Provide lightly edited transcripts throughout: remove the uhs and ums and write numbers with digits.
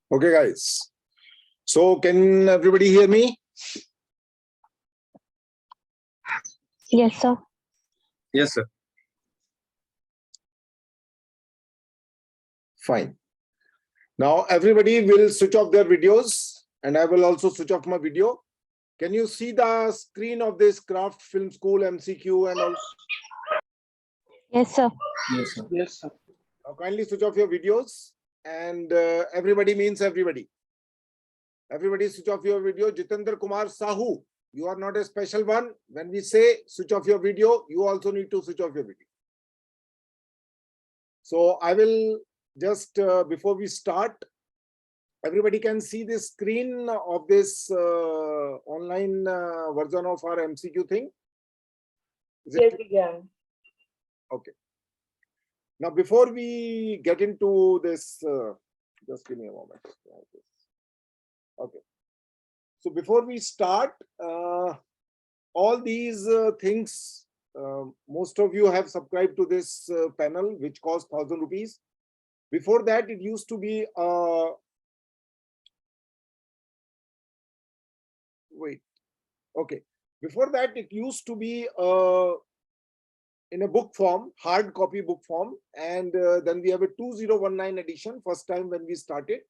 Okay, guys. So can everybody hear me? Yes, sir. Yes, sir. Fine. Now everybody will switch off their videos and I will also switch off my video. Can you see the screen of this craft film school MCQ and all? Yes, sir. Yes, sir. Yes, sir. Now kindly switch off your videos and everybody means everybody. Everybody switch off your video. Jitendra Kumar Sahu, you are not a special one. When we say switch off your video, you also need to switch off your video. So I will just, before we start, everybody can see the screen of this online version of our MCQ thing. Yes, we can. Okay. Now, before we get into this, just give me a moment. Okay. So before we start, all these things, most of you have subscribed to this panel, which costs 1,000 rupees. Before that, it used to be wait. Okay. Before that, it used to be in a book form, hard copy book form, and then we have a 2019 edition, first time when we started.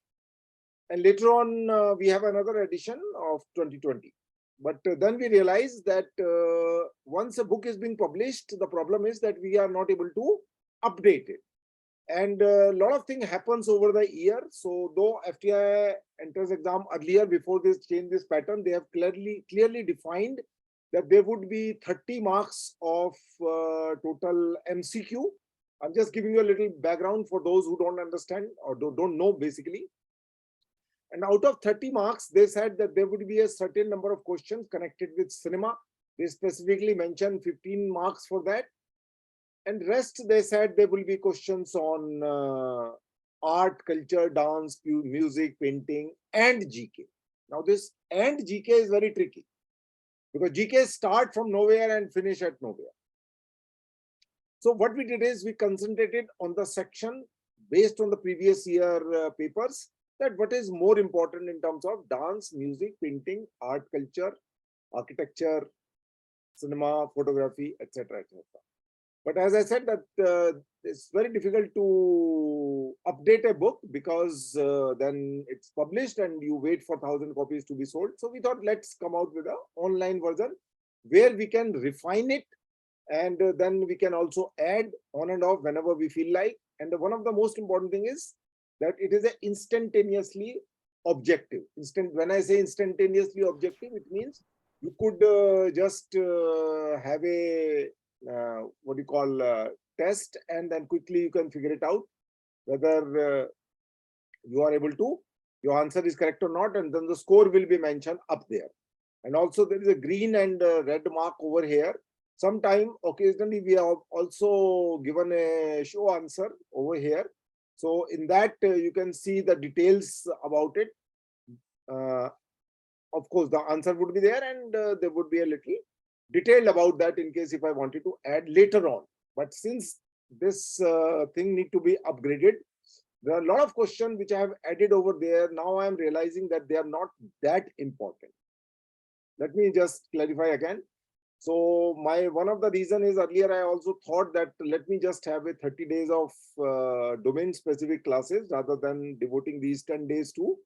And later on, we have another edition of 2020. But then we realized that once a book is being published, the problem is that we are not able to update it. And a lot of things happens over the year. So though FTI enters exam earlier, before this change this pattern, they have clearly defined that there would be 30 marks of total MCQ. I'm just giving you a little background for those who don't understand or don't know basically. And out of 30 marks, they said that there would be a certain number of questions connected with cinema. They specifically mentioned 15 marks for that. And rest, they said there will be questions on art, culture, dance, music, painting, and GK. Now this and GK is very tricky because GK start from nowhere and finish at nowhere. So what we did is we concentrated on the section based on the previous year papers, that what is more important in terms of dance, music, painting, art, culture, architecture, cinema, photography, etc., etc. But as I said, that it's very difficult to update a book because then it's published and you wait for 1,000 copies to be sold. So we thought, let's come out with an online version where we can refine it and then we can also add on and off whenever we feel like. And one of the most important thing is that it is a instantaneously objective. When I say instantaneously objective, it means you could just have a what you call test, and then quickly you can figure it out whether you are able to, your answer is correct or not, and then the score will be mentioned up there. And also there is a green and red mark over here. Sometime occasionally we have also given a show answer over here. So in that you can see the details about it. Of course, the answer would be there, and there would be a little detail about that in case if I wanted to add later on. But since this thing need to be upgraded, There are a lot of questions which I have added over there. Now I am realizing that they are not that important. Let me just clarify again. So one of the reason is earlier I also thought that let me just have a 30 days of domain specific classes rather than devoting these 10 days to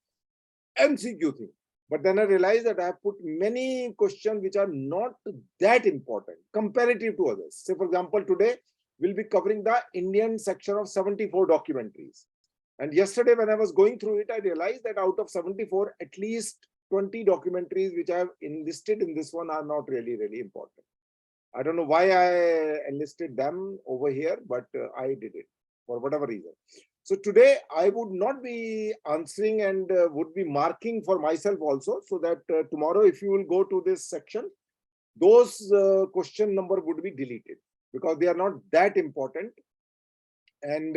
MCQ thing. But then I realized that I have put many questions which are not that important comparative to others. Say for example, today we'll be covering the Indian section of 74 documentaries. And yesterday when I was going through it, I realized that out of 74, at least 20 documentaries which I have enlisted in this one are not really, really important. I don't know why I enlisted them over here, but I did it for whatever reason. So today I would not be answering and would be marking for myself also, so that tomorrow if you will go to this section, those question number would be deleted because they are not that important. And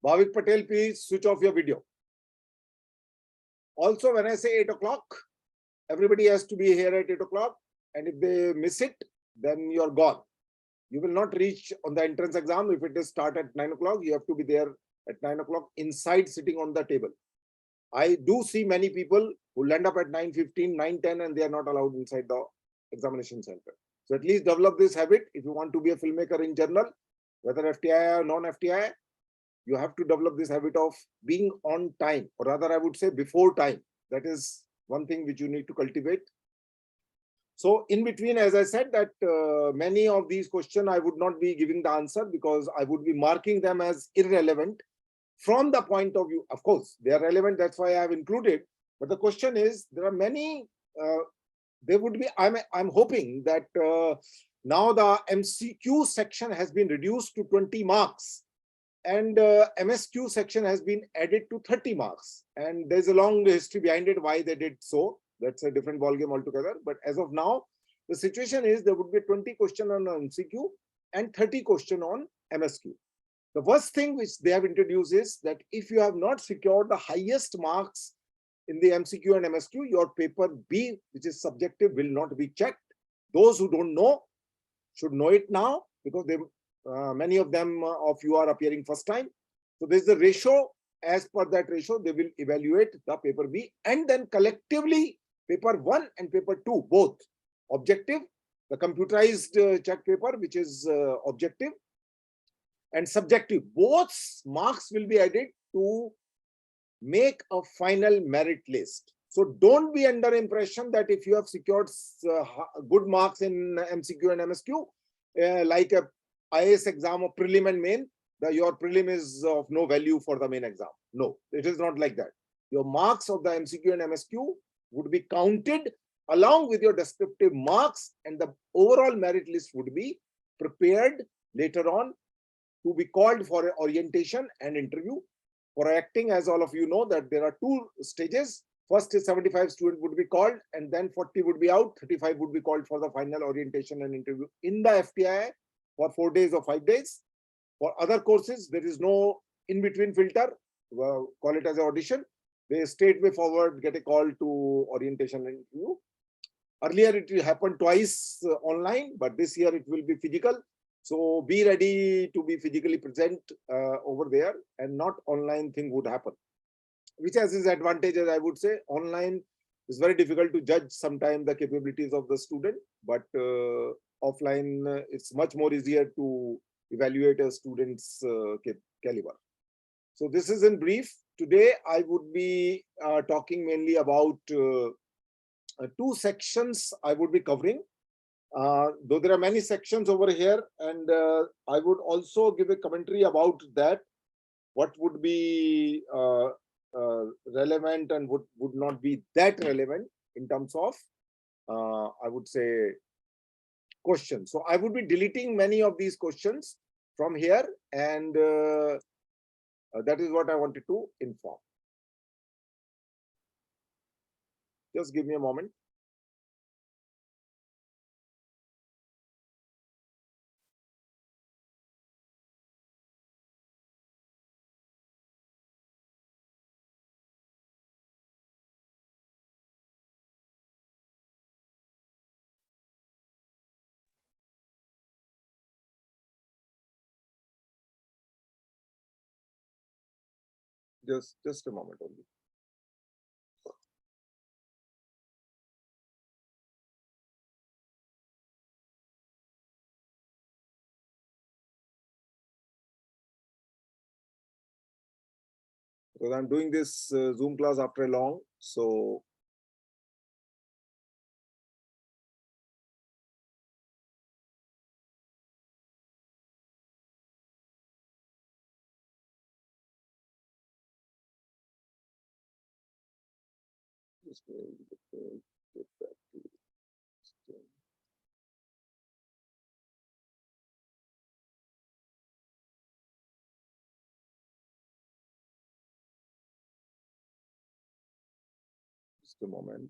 Bhavik Patel, please switch off your video. Also, when I say 8 o'clock, everybody has to be here at 8 o'clock. And if they miss it, then you're gone. You will not reach on the entrance exam. If it is start at 9 o'clock, you have to be there at 9 o'clock inside sitting on the table. I do see many people who land up at 9:15, 9:10, and they are not allowed inside the examination center. So at least develop this habit. If you want to be a filmmaker in general, whether FTI or non-FTI, you have to develop this habit of being on time, or rather I would say before time. That is one thing which you need to cultivate. So in between, as I said, that many of these questions I would not be giving the answer because I would be marking them as irrelevant from the point of view. Of course, they are relevant. That's why I have included. But the question is, there are many. There would be. I'm hoping that now the MCQ section has been reduced to 20 marks. And MSQ section has been added to 30 marks. And there's a long history behind it, why they did so. That's a different ballgame altogether. But as of now, the situation is there would be 20 question on MCQ and 30 question on MSQ. The first thing which they have introduced is that if you have not secured the highest marks in the MCQ and MSQ, your paper B, which is subjective, will not be checked. Those who don't know should know it now because they many of them of you are appearing first time. So there's a ratio. As per that ratio, they will evaluate the paper B, and then collectively paper 1 and paper 2, both objective, the computerized check paper, which is objective, and subjective, both marks will be added to make a final merit list. So don't be under impression that if you have secured good marks in MCQ and MSQ, like a IAS exam or prelim and main, your prelim is of no value for the main exam. No, it is not like that. Your marks of the MCQ and MSQ would be counted along with your descriptive marks, and the overall merit list would be prepared later on to be called for an orientation and interview. For acting, as all of you know, that there are 2 stages. First is 75 students would be called, and then 40 would be out, 35 would be called for the final orientation and interview in the FTI for 4 days or 5 days. For other courses, there is no in-between filter, call it as an audition. They straightway forward get a call to orientation and interview. Earlier it happened twice online, but this year it will be physical. So be ready to be physically present over there, and not online thing would happen. Which has its advantages, I would say. Online is very difficult to judge sometimes the capabilities of the student, but offline it's much more easier to evaluate a student's caliber. So this is in brief. Today I would be talking mainly about 2 sections I would be covering. Though there are many sections over here, and I would also give a commentary about that, what would be relevant and would not be that relevant in terms of, I would say, questions. So I would be deleting many of these questions from here, and that is what I wanted to inform. Just give me a moment. Just a moment only. Because I'm doing this Zoom class after a long, so just get back to this. Just a moment.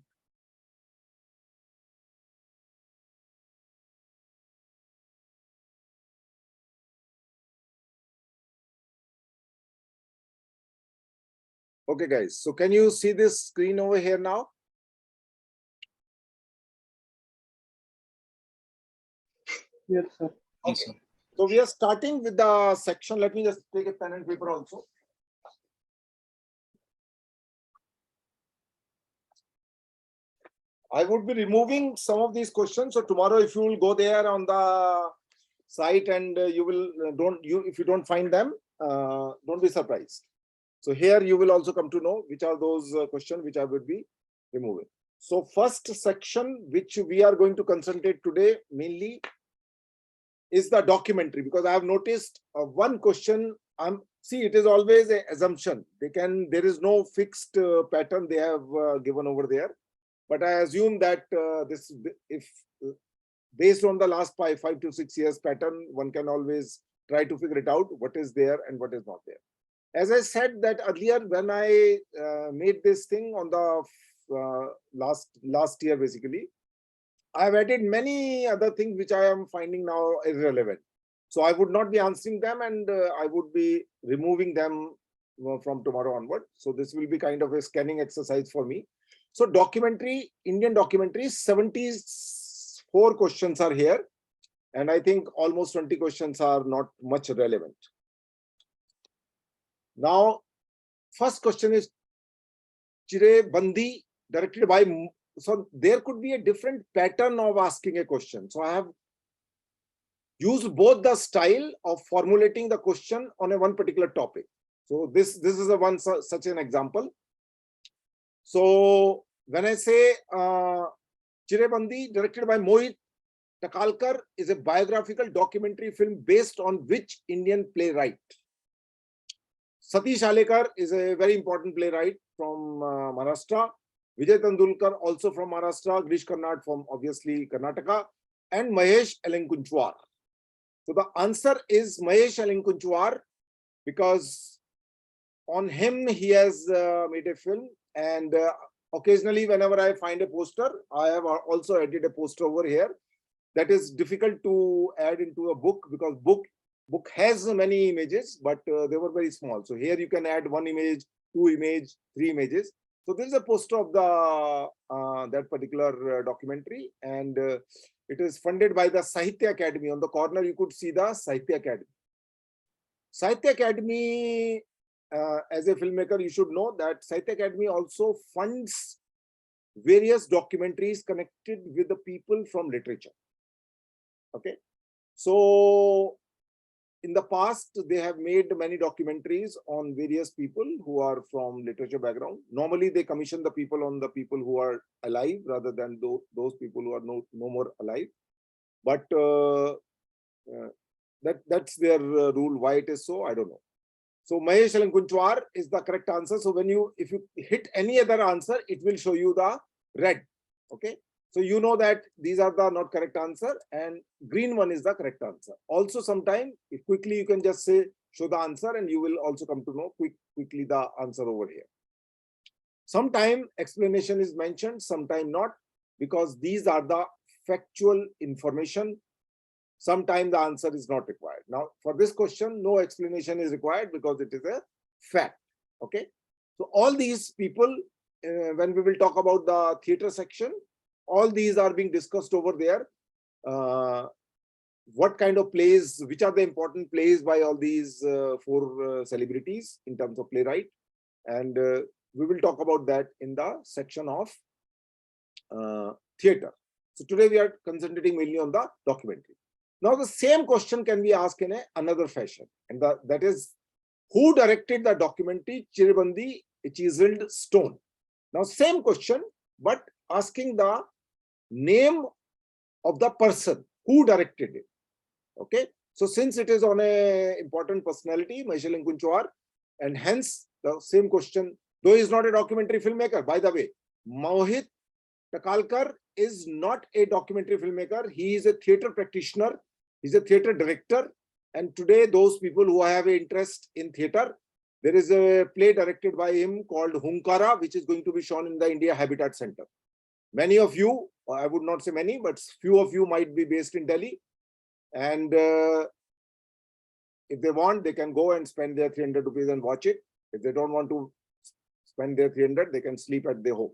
Okay, guys. So can you see this screen over here now? Yes, sir. Yes, sir. So we are starting with the section. Let me just take a pen and paper also. I would be removing some of these questions. So tomorrow, if you will go there on the site and you will if you don't find them, don't be surprised. So here you will also come to know which are those questions which I would be removing. So first section which we are going to concentrate today mainly is the documentary, because I have noticed one question. See, it is always an assumption. There is no fixed pattern they have given over there. But I assume that if based on the last 5 to 6 years pattern, one can always try to figure it out what is there and what is not there. As I said that earlier, when I made this thing on the last year, basically, I have added many other things which I am finding now irrelevant. So I would not be answering them, and I would be removing them from tomorrow onward. So this will be kind of a scanning exercise for me. So documentary, Indian documentary, 74 questions are here. And I think almost 20 questions are not much relevant. Now, first question is Chire Bandi, directed by. So there could be a different pattern of asking a question. So I have used both the style of formulating the question on a one particular topic. So this is a one such an example. So when I say Chire Bandi, directed by Mohit Takalkar, is a biographical documentary film based on which Indian playwright? Satish Alekar is a very important playwright from Maharashtra. Vijay Tendulkar also from Maharashtra. Girish Karnad from obviously Karnataka. And Mahesh Alenkunchwar. So the answer is Mahesh Alenkunchwar, because on him he has made a film. And occasionally whenever I find a poster, I have also added a poster over here. That is difficult to add into a book, because book has many images, but they were very small. So here you can add one image, two images, three images. So this is a poster of the that particular documentary, and it is funded by the Sahitya Academy. On the corner you could see the Sahitya Academy. Sahitya Academy, as a filmmaker, you should know that Sahitya Academy also funds various documentaries connected with the people from literature. Okay, so in the past, they have made many documentaries on various people who are from literature background. Normally, they commission the people who are alive rather than those people who are no more alive. But that's their rule. Why it is so, I don't know. So Mahesh Alenkunchwar is the correct answer. So if you hit any other answer, it will show you the red. Okay. So you know that these are the not correct answer, and green one is the correct answer. Also, sometime if quickly you can just say show the answer, and you will also come to know quickly the answer over here. Sometime explanation is mentioned, sometime not, because these are the factual information. Sometime the answer is not required. Now, for this question, no explanation is required because it is a fact. Okay. So all these people, when we will talk about the theater section, all these are being discussed over there. What kind of plays, which are the important plays by all these four celebrities in terms of playwright? And we will talk about that in the section of theater. So today we are concentrating mainly on the documentary. Now the same question can be asked in another fashion, and that is, who directed the documentary Chiribandi Chiseled Stone? Now same question, but asking the name of the person who directed it. Okay, so since it is on a important personality, Mahesh Kunchwar, and hence the same question, though he is not a documentary filmmaker, by the way, Mohit Takalkar is not a documentary filmmaker. He is a theater practitioner. He's a theater director. And today, those people who have an interest in theater, there is a play directed by him called Hunkara, which is going to be shown in the India Habitat Center. Many of you, or I would not say many, but few of you might be based in Delhi. And if they want, they can go and spend their 300 rupees and watch it. If they don't want to spend their 300, they can sleep at their home.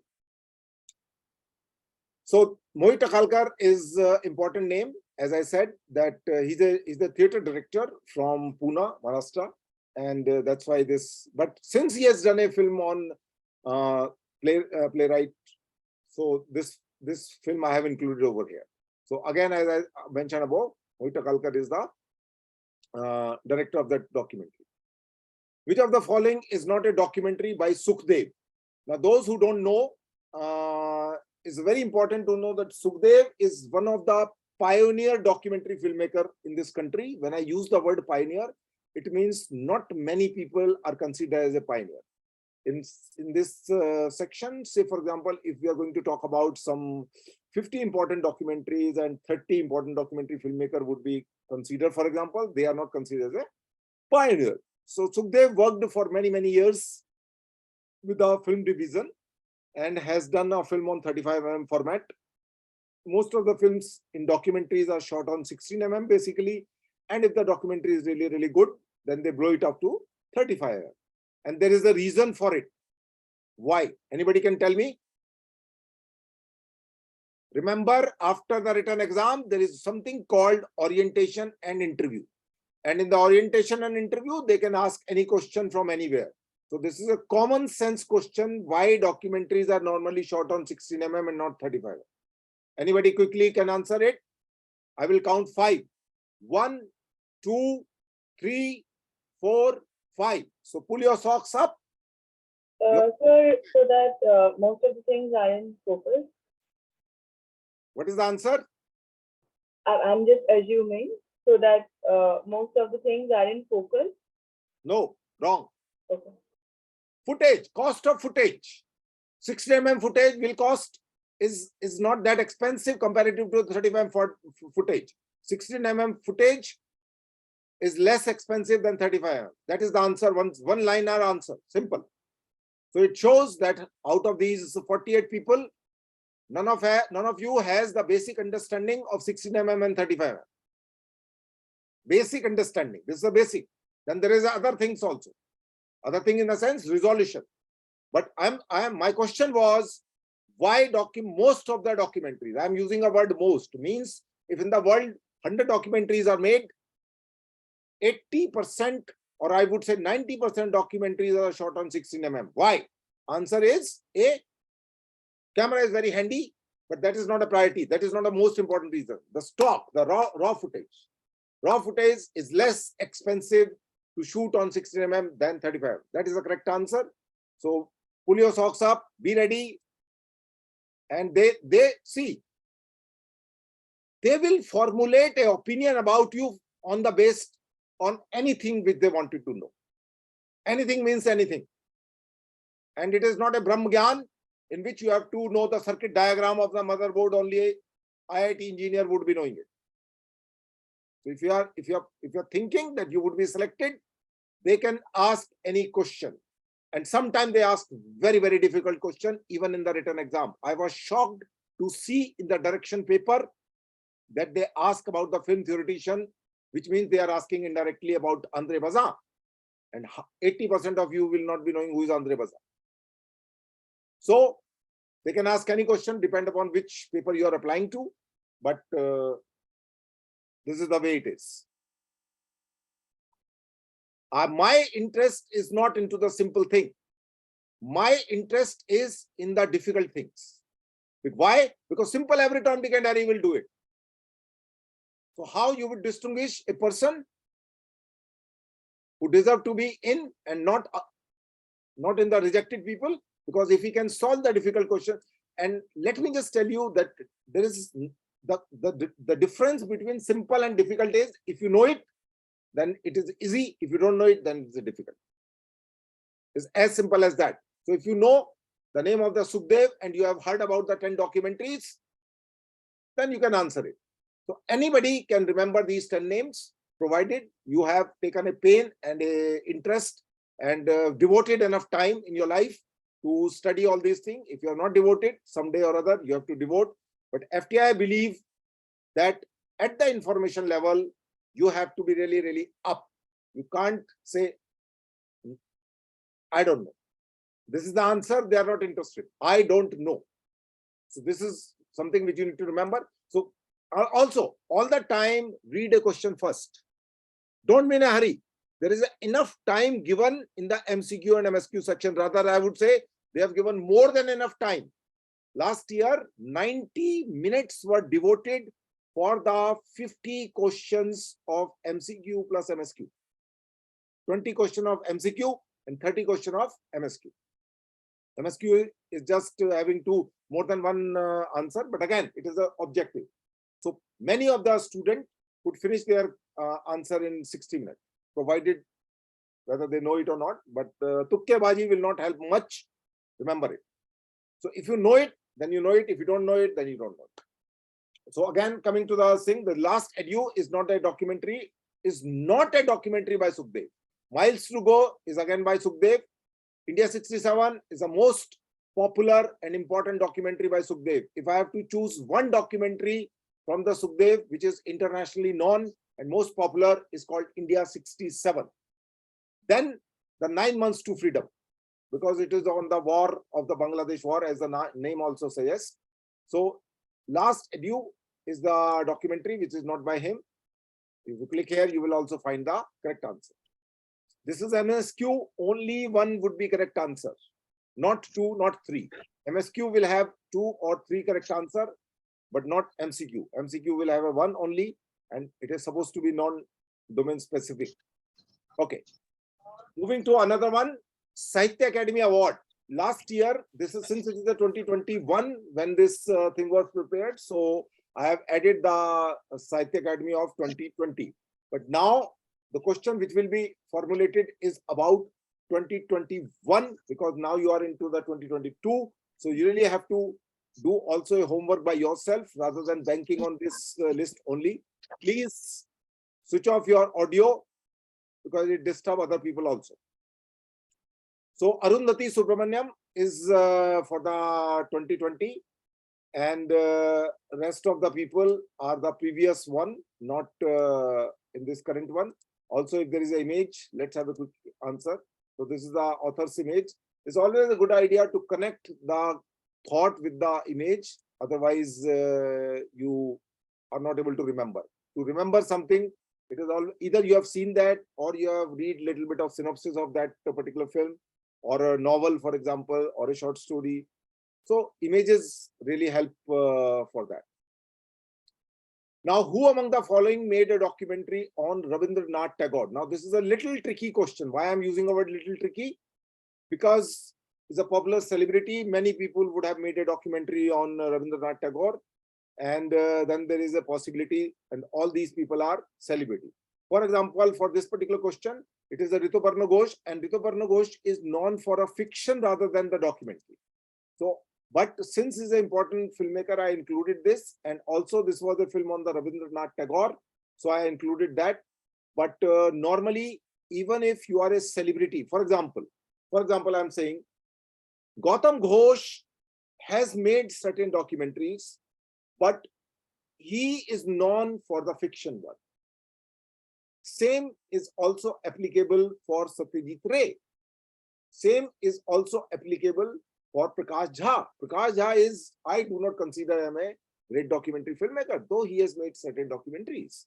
So Mohit Takalkar is an important name. As I said, that he's the theater director from Pune, Maharashtra. And that's why this, but since he has done a film on playwright, so this film I have included over here. So again, as I mentioned above, Mohit Takalkar is the director of that documentary. Which of the following is not a documentary by Sukhdev? Now, those who don't know, it's very important to know that Sukhdev is one of the pioneer documentary filmmaker in this country. When I use the word pioneer, it means not many people are considered as a pioneer. In this section, say for example, if we are going to talk about some 50 important documentaries and 30 important documentary filmmaker would be considered, for example, they are not considered as a pioneer. So Sukhdev worked for many years with the film division and has done a film on 35mm format. Most of the films in documentaries are shot on 16mm basically. And if the documentary is really good, then they blow it up to 35mm. And there is a reason for it. Why? Anybody can tell me? Remember, after the written exam, there is something called orientation and interview. And in the orientation and interview, they can ask any question from anywhere. So this is a common sense question, why documentaries are normally shot on 16mm and not 35mm. Anybody quickly can answer it? I will count 5. 1, 2, 3, 4, 5. So pull your socks up. Sir, so that most of the things are in focus. What is the answer? I'm just assuming so that most of the things are in focus. No, wrong. Okay. Footage, cost of footage. 16mm footage will cost is not that expensive comparative to 35mm footage. 16mm footage is less expensive than 35mm. That is the answer, one liner answer, simple. So it shows that out of these 48 people, none of you has the basic understanding of 16mm and 35mm. Basic understanding. This is a basic. Then there is other things also. Other thing in the sense resolution. But my question was, why most of the documentaries? I'm using a word most, means if in the world 100 documentaries are made, 80% or I would say 90% documentaries are shot on 16mm. Why? Answer is A, camera is very handy, but that is not a priority. That is not the most important reason. The stock, the raw footage. Raw footage is less expensive to shoot on 16mm than 35mm. That is the correct answer. So pull your socks up, be ready. And they see, they will formulate an opinion about you on the based on anything which they wanted to know. Anything means anything. And it is not a Brahm Gyan in which you have to know the circuit diagram of the motherboard, only a IIT engineer would be knowing it. So if you are thinking that you would be selected, they can ask any question. And sometimes they ask very difficult question, even in the written exam. I was shocked to see in the direction paper that they ask about the film theoretician, which means they are asking indirectly about Andre Bazin. And 80% of you will not be knowing who is Andre Bazin. So they can ask any question, depend upon which paper you are applying to. But this is the way it is. My interest is not into the simple thing. my interest is in the difficult things. Why? Because simple every Tom, Dick and Harry will do it. So how you would distinguish a person who deserve to be in and not in the rejected people? Because if he can solve the difficult question, and let me just tell you that there is the difference between simple and difficult is, if you know it, then it is easy. If you don't know it, then it's difficult. It's as simple as that. So if you know the name of the Sukhdev and you have heard about the 10 documentaries, then you can answer it. So anybody can remember these 10 names, provided you have taken a pain and a interest and devoted enough time in your life to study all these things. If you are not devoted, someday or other you have to devote. But FTI believe that at the information level, you have to be really, really up. You can't say, I don't know. This is the answer. They are not interested. I don't know. So this is something which you need to remember. So also, all the time, read a question first. Don't be in a hurry. There is enough time given in the MCQ and MSQ section. Rather, I would say they have given more than enough time. Last year, 90 minutes were devoted for the 50 questions of MCQ plus MSQ. 20 questions of MCQ and 30 questions of MSQ. MSQ is just having more than one answer, but again, it is an objective. So many of the students could finish their answer in 60 minutes, provided whether they know it or not. But tukkebaji will not help much. Remember it. So if you know it, then you know it. If you don't know it, then you don't know it. So again, coming to the thing, the last edu is not a documentary by Sukhdev. Miles to Go is again by Sukhdev. India 67 is the most popular and important documentary by Sukhdev. If I have to choose one documentary from the Sukhdev, which is internationally known and most popular, is called India 67. Then the 9 months to freedom, because it is on the war of the Bangladesh war, as the name also says. So last edu is the documentary, which is not by him. If you click here, you will also find the correct answer. This is MSQ, only one would be correct answer, not 2, not 3. MSQ will have 2 or 3 correct answer, but not MCQ. MCQ will have a 1 only, and it is supposed to be non-domain specific. Okay. Moving to another one, Sahitya Academy Award. Last year, this is since it is the 2021 when this thing was prepared. So I have added the Sahitya Academy of 2020. But now the question which will be formulated is about 2021, because now you are into the 2022. So you really have to do also a homework by yourself rather than banking on this list only. Please switch off your audio because it disturbs other people also. So Arundhati Subramaniam is for the 2020, and rest of the people are the previous one, not in this current one. Also, if there is an image, let's have a quick answer. So this is the author's image. It's always a good idea to connect the thought with the image. Otherwise, you are not able to remember. To remember something, it is all either you have seen that or you have read little bit of synopsis of that particular film, or a novel, for example, or a short story. So images really help for that. Now, who among the following made a documentary on Rabindranath Tagore? Now, this is a little tricky question. Why I'm using the word little tricky? Because he's a popular celebrity. Many people would have made a documentary on Rabindranath Tagore. And then there is a possibility, and all these people are celebrity. For example, for this particular question, it is a Rituparna Ghosh, and Rituparna Ghosh is known for a fiction rather than the documentary. So, but since he's an important filmmaker, I included this, and also this was a film on the Rabindranath Tagore, so I included that. But normally, even if you are a celebrity, for example, I'm saying Gautam Ghosh has made certain documentaries, but he is known for the fiction one. Same is also applicable for Satyajit Ray. Same is also applicable for Prakash Jha. Prakash Jha is, I do not consider him a great documentary filmmaker, though he has made certain documentaries.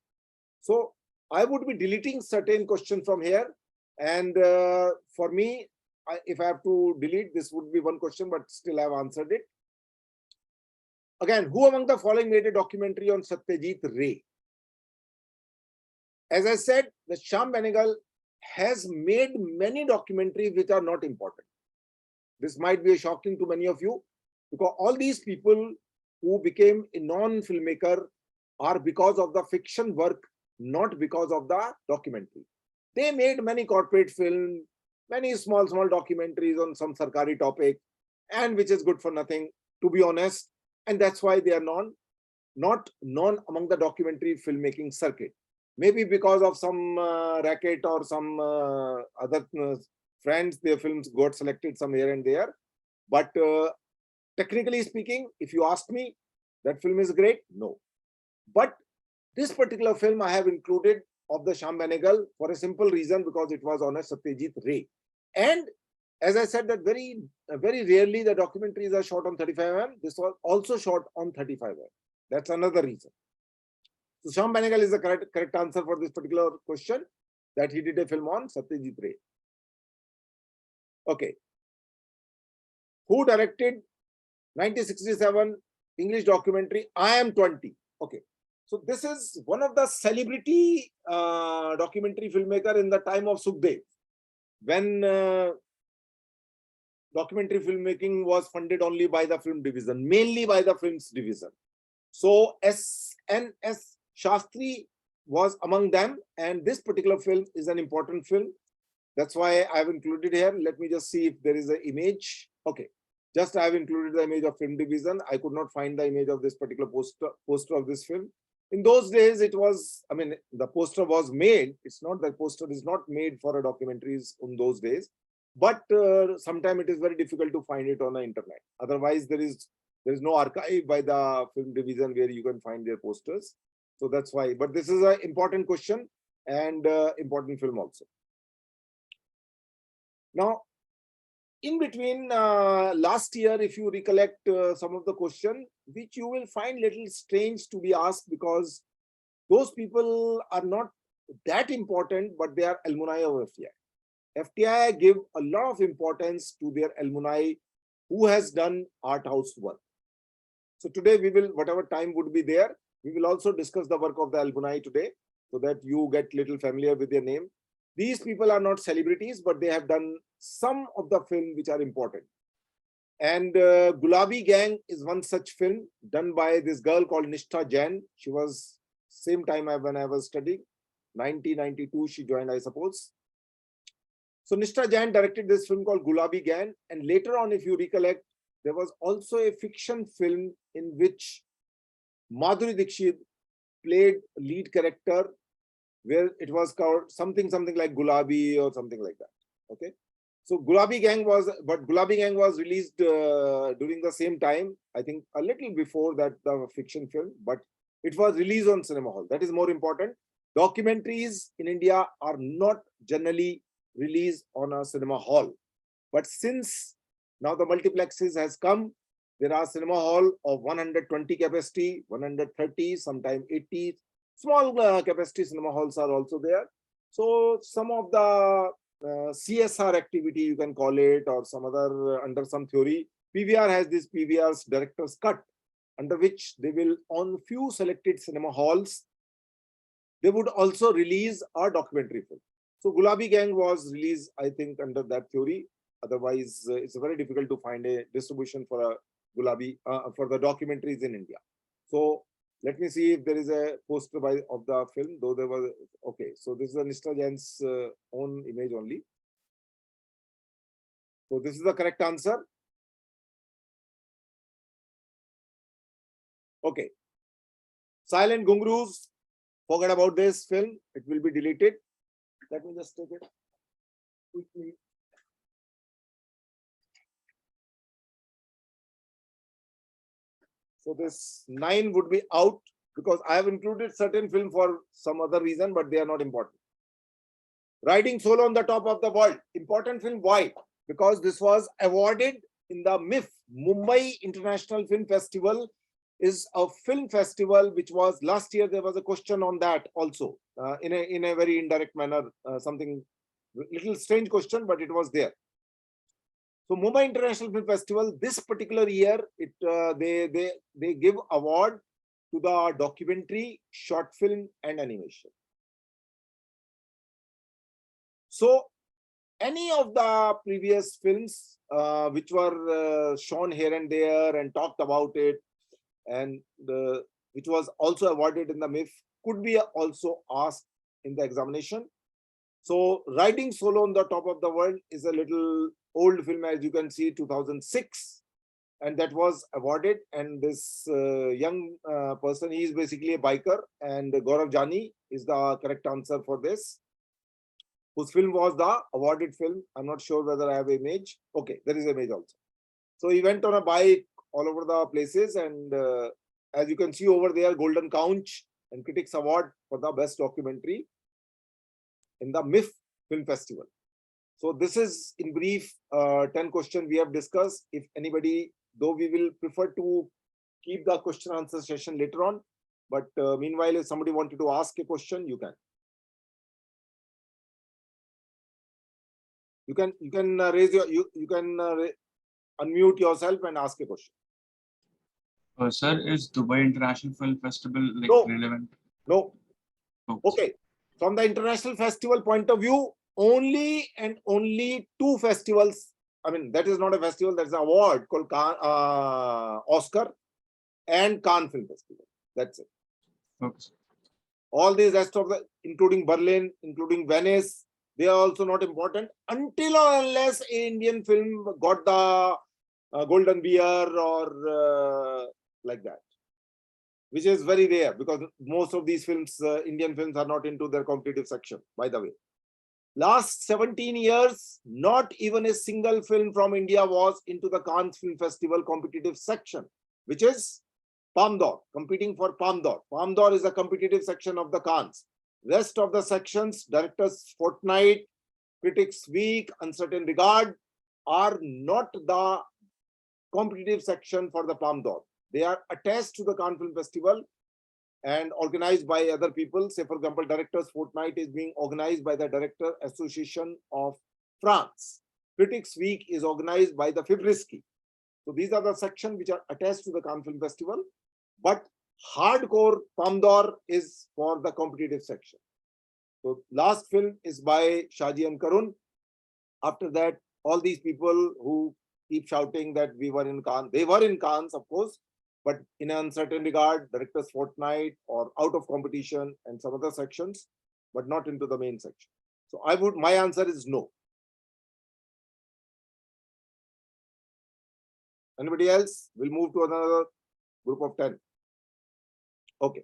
So I would be deleting certain questions from here. And for me, if I have to delete, this would be one question, but still I have answered it. Again, who among the following made a documentary on Satyajit Ray? As I said, the Shyam Benegal has made many documentaries which are not important. This might be shocking to many of you, because all these people who became a non-filmmaker are because of the fiction work, not because of the documentary. They made many corporate films, many small documentaries on some sarkari topic, and which is good for nothing, to be honest. And that's why they are not known among the documentary filmmaking circuit. Maybe because of some racket or some other friends, their films got selected some here and there. But technically speaking, if you ask me, that film is great? No. But this particular film I have included of the Shyam Benegal for a simple reason, because it was on a Satyajit Ray. And as I said, that very rarely the documentaries are shot on 35mm. This was also shot on 35mm. That's another reason. So Shyam Benegal is the correct answer for this particular question, that he did a film on Satyajit Ray. Okay. Who directed 1967 English documentary I Am 20? Okay. So this is one of the celebrity documentary filmmaker in the time of Sukhdev, when documentary filmmaking was funded only by the film division, mainly by the films division. So S.N.S. Shastri was among them, and this particular film is an important film. That's why I have included here. Let me just see if there is an image. Okay, just I have included the image of film division. I could not find the image of this particular poster of this film. In those days, it was, I mean, the poster was made. It's not that poster is not made for a documentaries in those days, but sometimes it is very difficult to find it on the internet. Otherwise, there is no archive by the film division where you can find their posters. So that's why. But this is an important question and important film also. Now, in between last year, if you recollect some of the question, which you will find little strange to be asked, because those people are not that important, but they are alumni of FTI. FTI give a lot of importance to their alumni who has done art house work. So today we will, whatever time would be there, we will also discuss the work of the alumni today, so that you get little familiar with their name. These people are not celebrities, but they have done some of the film which are important. And Gulabi Gang is one such film done by this girl called Nishtha Jain. She was same time when I was studying, 1992 she joined, I suppose. So Nishtha Jain directed this film called Gulabi Gang. And later on, if you recollect, there was also a fiction film in which Madhuri Dixit played lead character, where it was called something like Gulabi or something like that. Okay. So Gulabi Gang was released during the same time, I think a little before that, the fiction film, but it was released on cinema hall. That is more important. Documentaries in India are not generally released on a cinema hall. But since now the multiplexes has come, there are cinema hall of 120 capacity, 130, sometimes 80. Small capacity cinema halls are also there. So some of the CSR activity, you can call it, or some other under some theory, PVR has this PVR's director's cut, under which they will, on few selected cinema halls, they would also release a documentary film. So Gulabi Gang was released, I think, under that theory. Otherwise, it's very difficult to find a distribution for a Gulabi for the documentaries in India. So let me see if there is a poster of the film, though there was. Okay, so this is a Nishtha Jain's own image only. So this is the correct answer. Okay. Silent Gungrus, forget about this film. It will be deleted. Let me just take it quickly. So this 9 would be out, because I have included certain film for some other reason, but they are not important. Riding Solo on the Top of the World, important film. Why? Because this was awarded in the MIF, Mumbai International Film Festival, is a film festival which was last year. There was a question on that also in a very indirect manner, something little strange question, but it was there. So Mumbai International Film Festival, this particular year, they give award to the documentary, short film, and animation. So any of the previous films which were shown here and there and talked about it, and which was also awarded in the MIF, could be also asked in the examination. So Riding Solo on the Top of the World is a little old film, as you can see, 2006, and that was awarded. And this young person, he is basically a biker, and Gaurav Jani is the correct answer for this, whose film was the awarded film. I'm not sure whether I have image. Okay, there is image also. So he went on a bike all over the places, and as you can see over there, Golden Conch and Critics Award for the best documentary in the MIF Film Festival. So this is in brief 10 questions we have discussed. If anybody, though we will prefer to keep the question answer session later on, but meanwhile, if somebody wanted to ask a question, you can. You can raise your you can unmute yourself and ask a question. Sir, is Dubai International Film Festival like No. relevant? No. No. Okay. From the international festival point of view, only and only two festivals. I mean, that is not a festival, that's an award called Oscar and Cannes Film Festival. That's it. Okay. All these rest of the, including Berlin, including Venice, they are also not important until or unless an Indian film got the Golden Beer or like that, which is very rare because most of these films, Indian films, are not into their competitive section, by the way. Last 17 years, not even a single film from India was into the Cannes Film Festival competitive section, which is Palme d'Or, competing for Palme d'Or. Palme d'Or is a competitive section of the Cannes. Rest of the sections, Directors Fortnight, Critics Week, Uncertain Regard, are not the competitive section for the Palme d'Or. They are attached to the Cannes Film Festival and organized by other people. Say, for example, Directors Fortnight is being organized by the Director Association of France. Critics Week is organized by the Fibrisky. So these are the sections which are attached to the Cannes Film Festival. But hardcore Palme d'Or is for the competitive section. So last film is by Shaji and Karun. After that, all these people who keep shouting that we were in Cannes, they were in Cannes, of course, but in an Uncertain Regard, Directors Fortnight, or out of competition and some other sections, but not into the main section. So my answer is no. Anybody else? We'll move to another group of 10. Okay.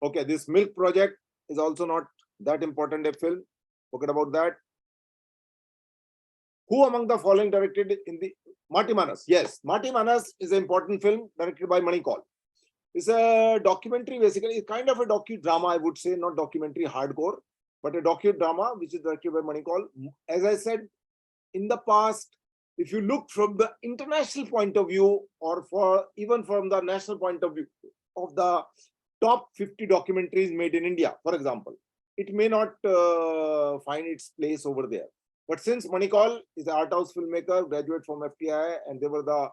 Okay, this Milk Project is also not that important a film. Forget about that. Who among the following directed in the Marty Manas? Yes, Marty Manas is an important film directed by Manikal. It's a documentary, basically, it's kind of a docudrama, I would say, not documentary hardcore, but a docudrama which is directed by Manikal. As I said in the past, if you look from the international point of view, or even from the national point of view of the top 50 documentaries made in India, for example, it may not find its place over there. But since Manikal is an art house filmmaker, graduate from FTI, and they were the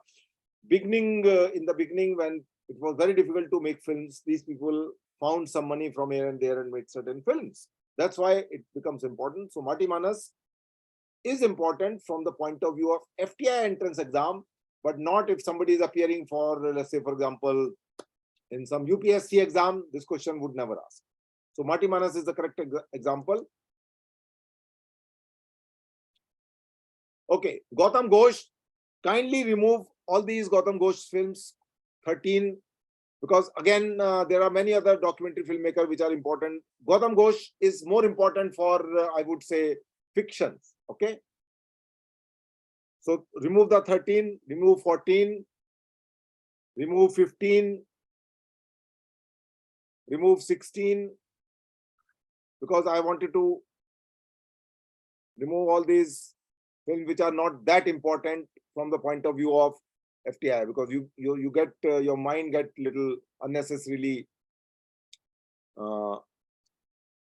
beginning, in the beginning when it was very difficult to make films, these people found some money from here and there and made certain films. That's why it becomes important. So Marty Manas is important from the point of view of FTI entrance exam, but not if somebody is appearing for, let's say, for example, in some UPSC exam, this question would never ask. So Marty Manas is the correct example. Okay, Gautam Ghosh, kindly remove all these Gautam Ghosh films, 13, because again, there are many other documentary filmmakers which are important. Gautam Ghosh is more important for, I would say, fiction. Okay. So remove the 13, remove 14, remove 15, remove 16, because I wanted to remove all these films which are not that important from the point of view of FTI, because you get your mind get little unnecessarily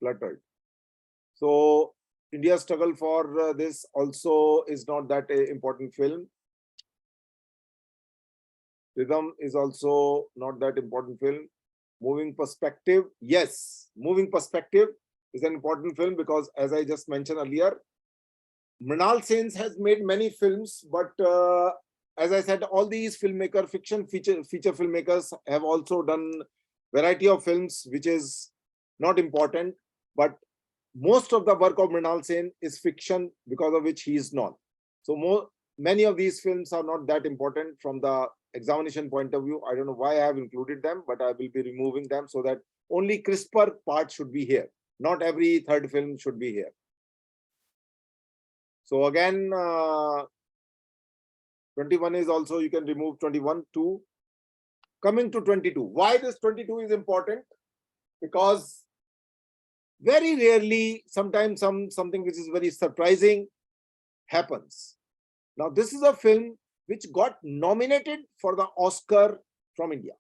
cluttered. So India's struggle for this also is not that important film. Rhythm is also not that important film. Moving Perspective, yes, Moving Perspective is an important film because, as I just mentioned earlier, Mrinal Sen has made many films, but as I said, all these filmmakers, feature filmmakers, have also done variety of films, which is not important. But most of the work of Mrinal Sen is fiction, because of which he is known. So many of these films are not that important from the examination point of view. I don't know why I have included them, but I will be removing them so that only crisper part should be here. Not every third film should be here. So again, 21 is also, you can remove 21 too. Coming to 22. Why this 22 is important? Because very rarely, sometimes something which is very surprising happens. Now, this is a film which got nominated for the Oscar from India.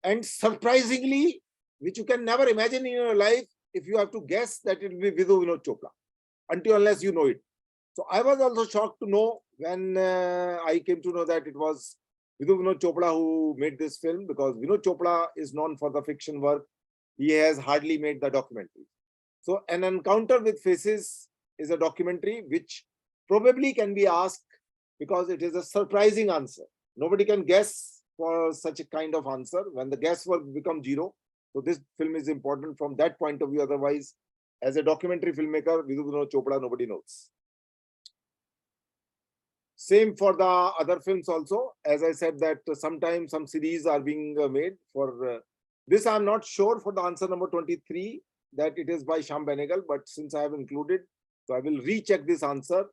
And surprisingly, which you can never imagine in your life, if you have to guess, that it will be Vidhu Vinod Chopra, until unless you know it. So I was also shocked to know when I came to know that it was Vidhu Vinod Chopra who made this film, because Vinod Chopra is known for the fiction work. He has hardly made the documentary. So An Encounter with Faces is a documentary which probably can be asked because it is a surprising answer. Nobody can guess for such a kind of answer when the guesswork becomes zero. So this film is important from that point of view. Otherwise, as a documentary filmmaker, Vidhu Vinod Chopra, nobody knows. Same for the other films also. As I said that sometimes some series are being made for this. I'm not sure for the answer number 23 that it is by Sham Benegal, but since I have included, so I will recheck this answer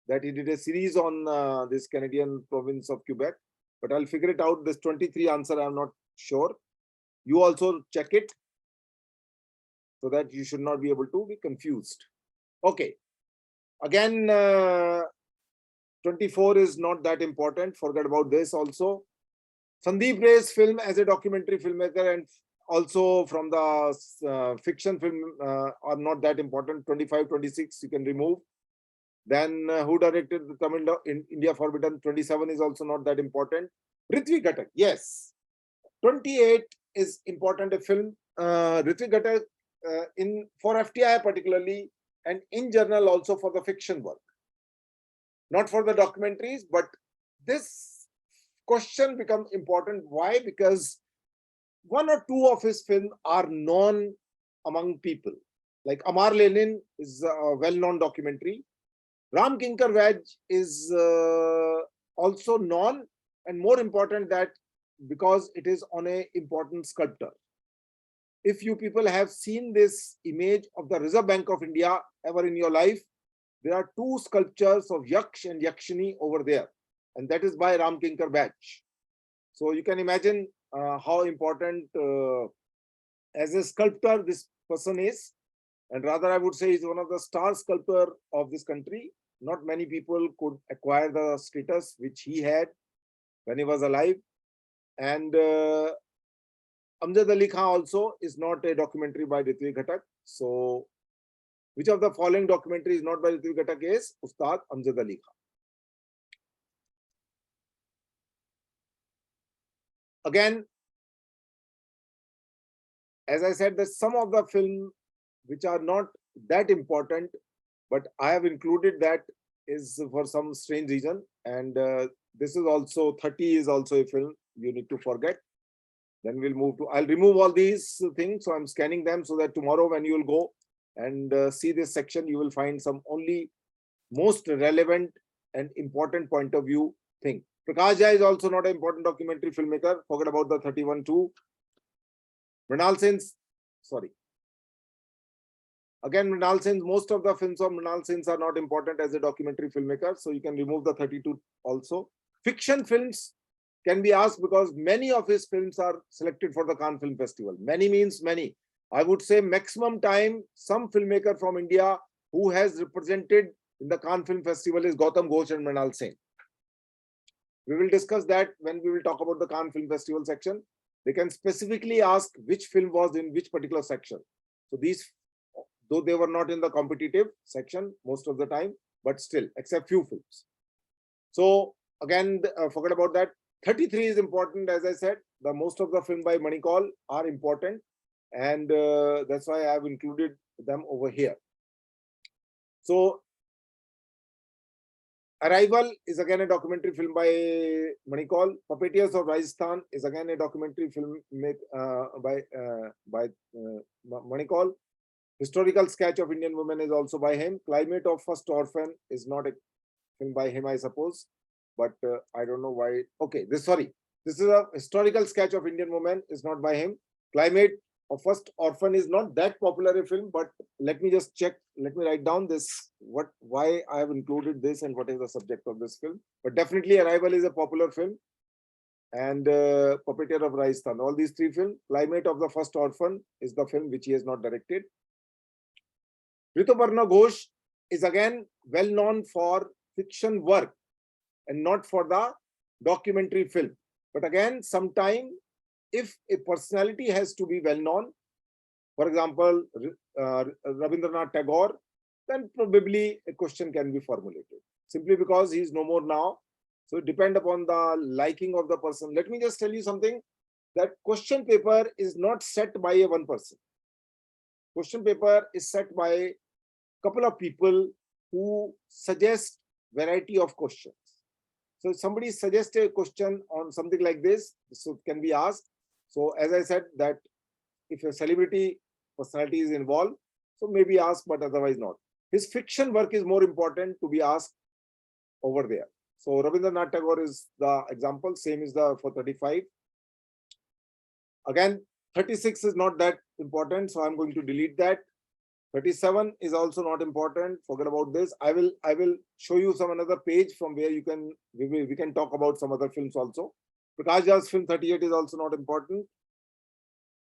that he did a series on this Canadian province of Quebec, but I'll figure it out. This 23 answer, I'm not sure. You also check it so that you should not be able to be confused. Okay. Again, 24 is not that important. Forget about this also. Sandeep Ray's film as a documentary filmmaker and also from the fiction film are not that important. 25, 26 you can remove. Then who directed the Tamil in India Forbidden? 27 is also not that important. Ritwik Ghatak, yes. 28 is important, a film. Ritwik Ghatak for FTI particularly, and in general also for the fiction work. Not for the documentaries, but this question becomes important. Why? Because one or two of his films are known among people. Like Amar Lenin is a well-known documentary. Ram Kinkar Vaj is also known, and more important that because it is on an important sculptor. If you people have seen this image of the Reserve Bank of India ever in your life, there are two sculptures of Yaksh and Yakshini over there, and that is by Ram Kinkar Vaj. So you can imagine how important as a sculptor this person is, and rather I would say he's one of the star sculptor of this country. Not many people could acquire the status which he had when he was alive. And Amjad Ali Khan also is not a documentary by Ritwik Ghatak. So which of the following documentary is not by Ritwik Ghatak is Ustad Amjad Ali Khan. Again, as I said, that some of the film which are not that important, but I have included that is for some strange reason. And this is also 30 is also a film you need to forget. Then we'll move to, I'll remove all these things. So I'm scanning them so that tomorrow when you will go and see this section, you will find some only most relevant and important point of view thing. Prakash Jha is also not an important documentary filmmaker. Forget about the 31 too. Mrinal Sen's, sorry. Again, Mrinal Sen's, most of the films of Mrinal Sen's are not important as a documentary filmmaker. So you can remove the 32 also. Fiction films can be asked because many of his films are selected for the Cannes Film Festival. Many means many. I would say maximum time, some filmmaker from India who has represented in the Cannes Film Festival is Gautam Ghosh and Mrinal Sen. We will discuss that when we will talk about the Cannes Film Festival section. They can specifically ask which film was in which particular section. So these though they were not in the competitive section most of the time, but still, except few films. So again, forget about that. 33 is important, as I said. The most of the film by Manikal are important, and that's why I have included them over here. So Arrival is again a documentary film by Manikal. Puppeteers of Rajasthan is again a documentary film made by Manikal. Historical Sketch of Indian Women is also by him. Climate of First Orphan is not a film by him, I suppose, but I don't know why. Okay, this is a historical sketch of Indian woman, is not by him. Climate of First Orphan is not that popular a film, but let me just check. Let me write down this, why I have included this and what is the subject of this film. But definitely Arrival is a popular film, and Puppeteer of Rajasthan. All these three films. Climate of the First Orphan is the film which he has not directed. Rituparna Ghosh is again well known for fiction work and not for the documentary film. But again, sometime if a personality has to be well known, for example, Rabindranath Tagore, then probably a question can be formulated simply because he is no more now. So it depends upon the liking of the person. Let me just tell you something, that question paper is not set by a one person. Question paper is set by a couple of people who suggest variety of questions. So if somebody suggests a question on something like this, so it can be asked. So as I said, that if a celebrity personality is involved, so maybe asked, but otherwise not. His fiction work is more important to be asked over there. So Rabindranath Tagore is the example. Same is the for 35. Again, 36 is not that important, so I'm going to delete that. 37 is also not important. Forget about this. I will show you some another page from where you can we can talk about some other films also. Prakash Jhal's film 38 is also not important.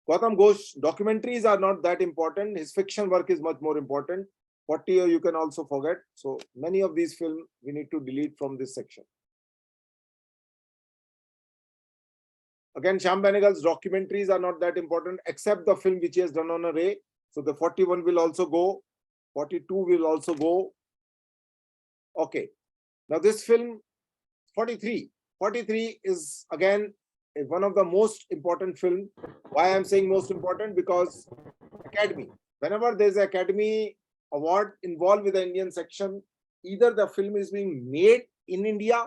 Gautam Ghosh documentaries are not that important. His fiction work is much more important. 40 you can also forget. So many of these films we need to delete from this section. Again, Shyam Benegal's documentaries are not that important, except the film which he has done on a ray. So the 41 will also go. 42 will also go. Okay. Now this film, 43. 43 is again one of the most important film. Why I'm saying most important? Because Academy. Whenever there's an Academy award involved with the Indian section, either the film is being made in India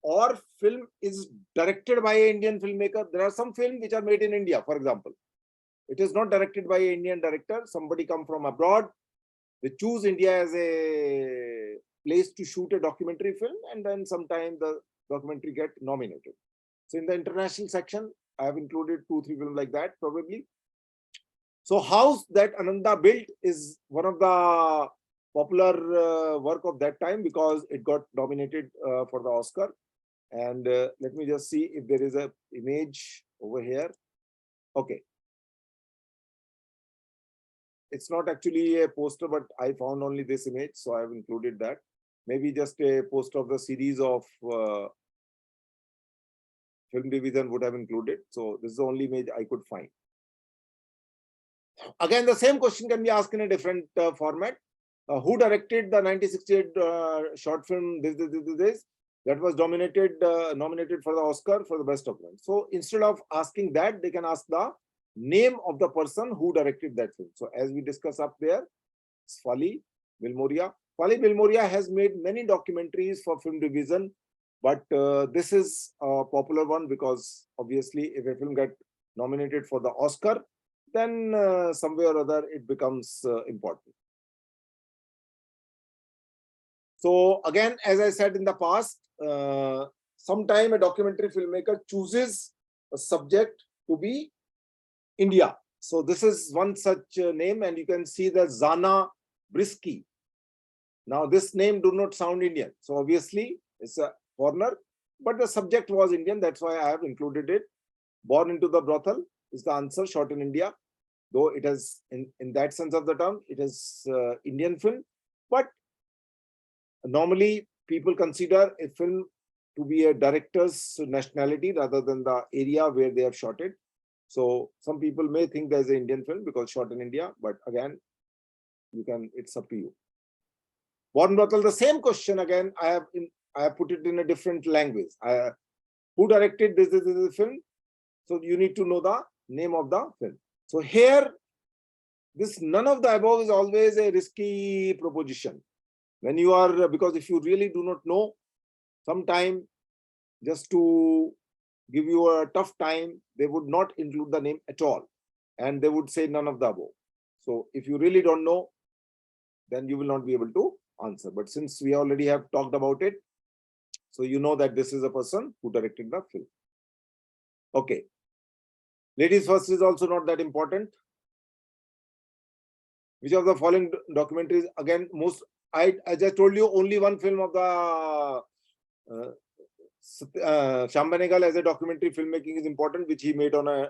or film is directed by an Indian filmmaker. There are some films which are made in India, for example. It is not directed by an Indian director. Somebody come from abroad. They choose India as a place to shoot a documentary film, and then sometime the documentary get nominated. So in the international section, I have included 2-3 films like that probably. So House that Ananda built is one of the popular work of that time because it got nominated for the Oscar. And let me just see if there is a image over here. Okay. It's not actually a poster, but I found only this image, so I have included that. Maybe just a poster of the series of film division would have included. So this is the only image I could find. Again, the same question can be asked in a different format. Who directed the 1968 short film this that was nominated for the Oscar for the best document? So instead of asking that, they can ask the name of the person who directed that film. So as we discuss up there, it's Fali Bilmoria. Fali Bilmoria has made many documentaries for film division, but this is a popular one because obviously if a film gets nominated for the Oscar, then somewhere or other it becomes important. So again, as I said in the past, sometime a documentary filmmaker chooses a subject to be India. So this is one such name, and you can see the Zana Brisky. Now this name do not sound Indian. So obviously it's a foreigner, but the subject was Indian. That's why I have included it. Born into the brothel is the answer, shot in India. Though it has, in that sense of the term, it is Indian film. But normally people consider a film to be a director's nationality rather than the area where they have shot it. So some people may think there's an Indian film because shot in India, but again, you can, it's up to you. Born Brothel, the same question again. I have put it in a different language. Who directed this film? So you need to know the name of the film. So here, this none of the above is always a risky proposition. When you are, because if you really do not know, sometime just to give you a tough time, they would not include the name at all. And they would say none of the above. So if you really don't know, then you will not be able to answer. But since we already have talked about it, so you know that this is a person who directed the film. Okay. Ladies first is also not that important. Which of the following documentaries, again, I just told you only one film of the Shyam Benegal as a documentary filmmaking is important, which he made on a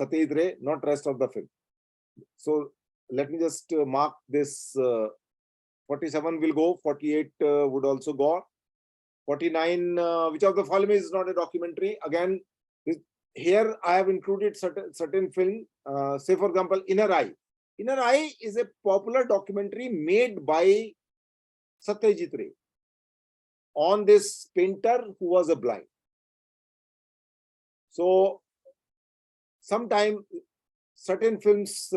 Satyajit Ray, not rest of the film. So let me just mark this. 47 will go, 48 would also go. 49, which of the following is not a documentary? Again, here I have included certain film. Say for example, Inner Eye. Inner Eye is a popular documentary made by Satyajit Ray on this painter who was a blind. So sometime certain films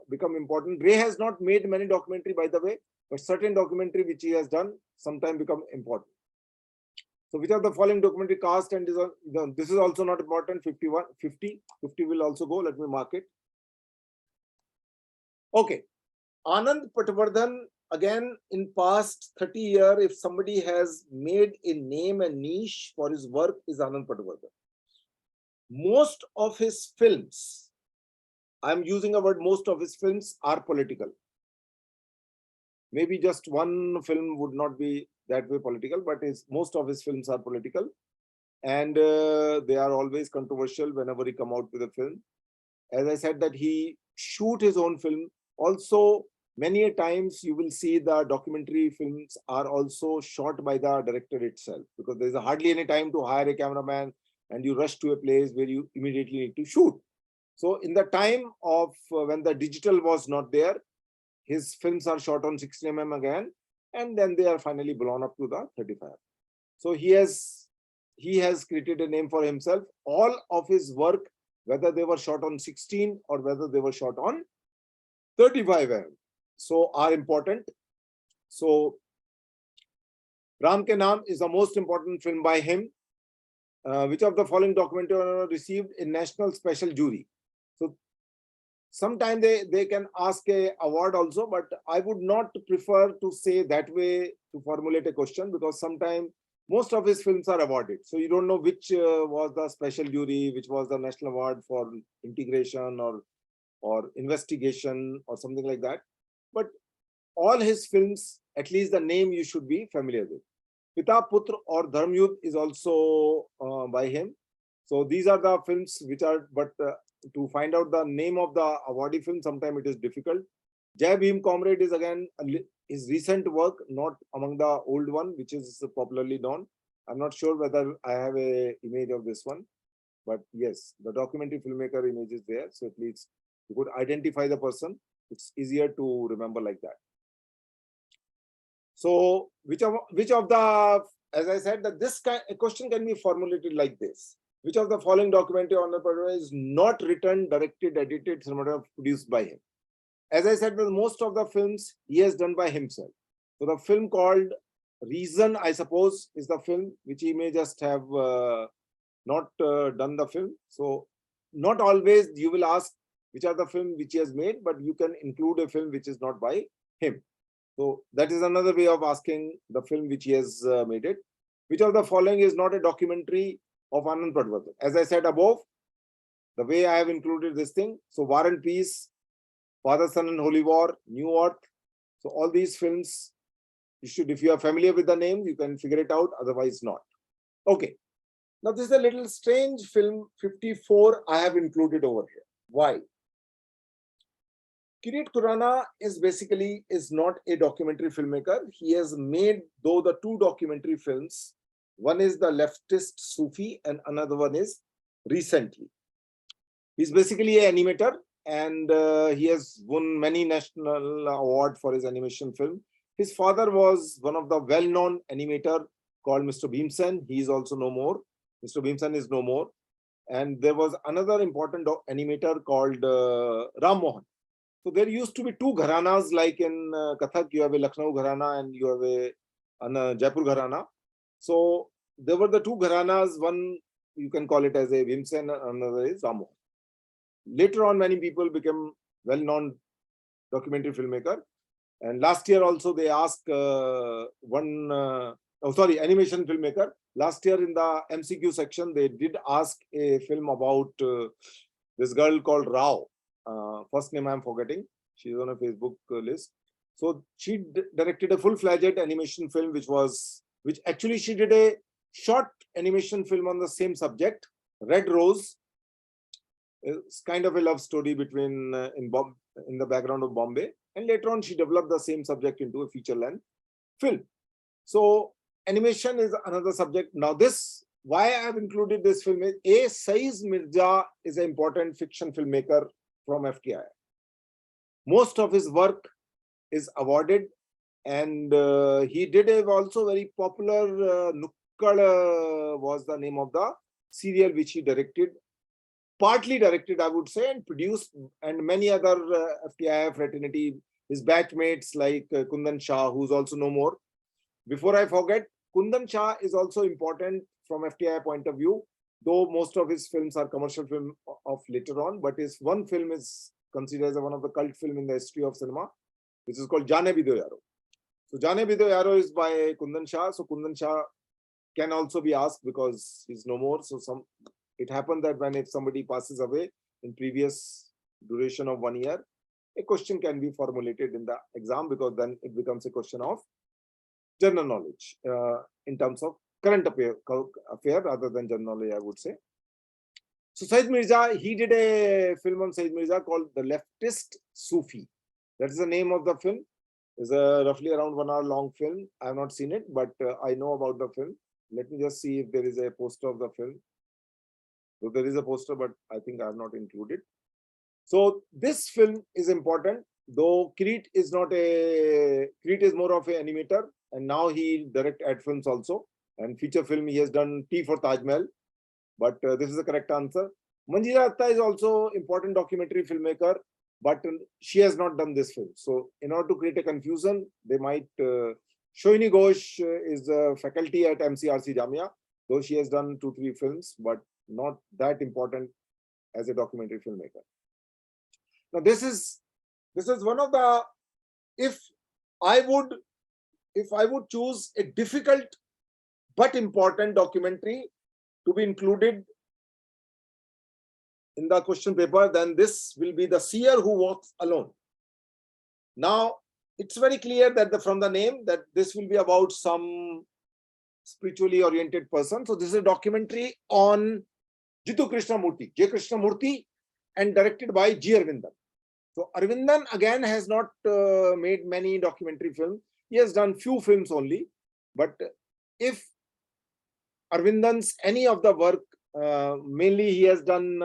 become important. Ray has not made many documentary, by the way, but certain documentary which he has done sometime become important. So which of the following documentary cast and this is also not important. 50 will also go. Let me mark it. Okay. Anand Patwardhan, again, in past 30 years, if somebody has made a name and niche for his work, is Anand Patwardhan. Most of his films, I'm using a word, most of his films are political. Maybe just one film would not be that way political, but most of his films are political. And they are always controversial whenever he come out with a film. As I said that he shoot his own film. Also, many a times you will see the documentary films are also shot by the director itself, because there's hardly any time to hire a cameraman and you rush to a place where you immediately need to shoot. So in the time of when the digital was not there, his films are shot on 16mm again, and then they are finally blown up to the 35. So he has created a name for himself. All of his work, whether they were shot on 16 or whether they were shot on 35mm, so are important. So Ram Ke Naam is the most important film by him. Which of the following documentary received a national special jury? So sometimes they can ask a award also, but I would not prefer to say that way to formulate a question, because sometimes most of his films are awarded. So you don't know which was the special jury, which was the national award for integration or investigation or something like that. But all his films, at least the name you should be familiar with. Pita Putra or Dharm Yudh is also by him. So these are the films which are, but to find out the name of the awardee film, sometimes it is difficult. Jai Bhim Comrade is again his recent work, not among the old one, which is popularly known. I'm not sure whether I have a image of this one, but yes, the documentary filmmaker image is there. So at least you could identify the person. It's easier to remember like that. So which of the, as I said, that this a question can be formulated like this. Which of the following documentary on the program is not written, directed, edited, cinematographed, produced by him? As I said, most of the films he has done by himself. So the film called Reason, I suppose, is the film which he may just have not done the film. So not always you will ask which are the film which he has made, but you can include a film which is not by him. So that is another way of asking the film which he has made it. Which of the following is not a documentary of Anand Patwardhan? As I said above, the way I have included this thing. So War and Peace, Father, Son and Holy War, New Earth. So all these films, you should, if you are familiar with the name, you can figure it out, otherwise not. Okay. Now this is a little strange film, 54, I have included over here. Why? Kirit Khurana is not a documentary filmmaker. He has made, though, the two documentary films. One is The Leftist Sufi and another one is Recently. He's basically an animator. and he has won many national awards for his animation film. His father was one of the well-known animator called Mr. Bhimsen. He is also no more. Mr. Bhimsen is no more. And there was another important animator called Ram Mohan. So there used to be two gharanas, like in Kathak, you have a Lucknow gharana and you have a Jaipur gharana. So there were the two gharanas. One you can call it as a Bhimsen, another is Ram Mohan. Later on, many people became well-known documentary filmmaker. And last year also they asked animation filmmaker. Last year in the MCQ section, they did ask a film about this girl called Rao. First name I'm forgetting. She's on a Facebook list. So she directed a full-fledged animation film, which actually she did a short animation film on the same subject, Red Rose. It's kind of a love story between in the background of Bombay. And later on, she developed the same subject into a feature-length film. So animation is another subject. Now why I have included this film is Saiz Mirza is an important fiction filmmaker from FTI. Most of his work is awarded, and he did also very popular Nukkad was the name of the serial which he directed. Partly directed, I would say, and produced, and many other FTI fraternity, his batchmates like Kundan Shah, who's also no more. Before I forget, Kundan Shah is also important from FTI point of view, though most of his films are commercial film of later on, but his one film is considered as one of the cult film in the history of cinema, which is called Jaane Bhi Do Yaro. So Jaane Bhi Do Yaro is by Kundan Shah. So Kundan Shah can also be asked because he's no more. So it happened that if somebody passes away in previous duration of 1 year, a question can be formulated in the exam, because then it becomes a question of general knowledge in terms of current affair rather than general knowledge, I would say. So Said Mirza, he did a film on Said Mirza called The Leftist Sufi. That is the name of the film. It's a roughly around 1 hour long film. I have not seen it, but I know about the film. Let me just see if there is a poster of the film. So there is a poster, but I think I have not included. So this film is important, though Kirit is more of an animator, and now he directs ad films also, and feature film he has done Tea for Taj Mahal, but this is the correct answer. Manjeera Atta is also important documentary filmmaker, but she has not done this film. So in order to create a confusion, they might, Shoini Ghosh is a faculty at MCRC Jamia, though she has done 2-3 films, but not that important as a documentary filmmaker. Now this is one of the, if I would choose a difficult but important documentary to be included in the question paper, then this will be The Seer Who Walks Alone. Now it's very clear that from the name that this will be about some spiritually oriented person. So this is a documentary on Jittu Krishnamurti, J. Krishnamurti, and directed by G. Arvindan. So Arvindan again has not made many documentary films. He has done few films only. But if Arvindan's any of the work, mainly he has done,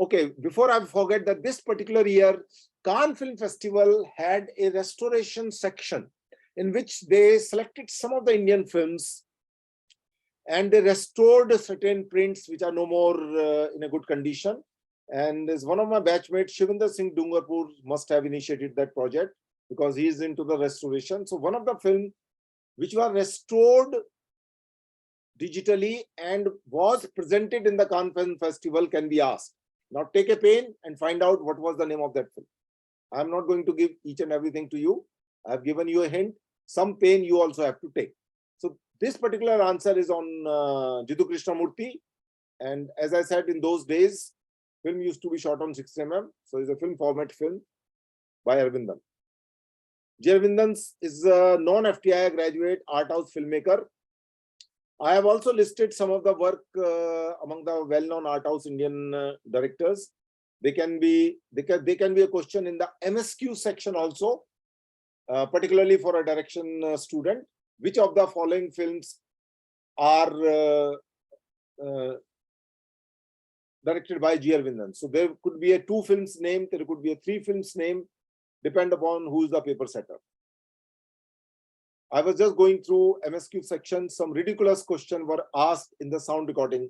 okay, before I forget that this particular year, Cannes Film Festival had a restoration section in which they selected some of the Indian films and they restored certain prints which are no more in a good condition. And as one of my batchmates, Shivinder Singh Dungarpur, must have initiated that project because he is into the restoration. So one of the films which were restored digitally and was presented in the Cannes Film Festival can be asked. Now take a pen and find out what was the name of that film. I am not going to give each and everything to you. I have given you a hint. Some pen you also have to take. So this particular answer is on Jittu Krishnamurti. And as I said, in those days, film used to be shot on 6 mm. So it's a film format film by Arvindan. J. Arvindan is a non-FTI graduate art house filmmaker. I have also listed some of the work among the well-known art house Indian directors. They can be a question in the MSQ section also, particularly for a direction student. Which of the following films are directed by G. Arvindan. So there could be a 2 films name, there could be a 3 films name, depend upon who is the paper setter. I was just going through MSQ section. Some ridiculous questions were asked in the sound recording.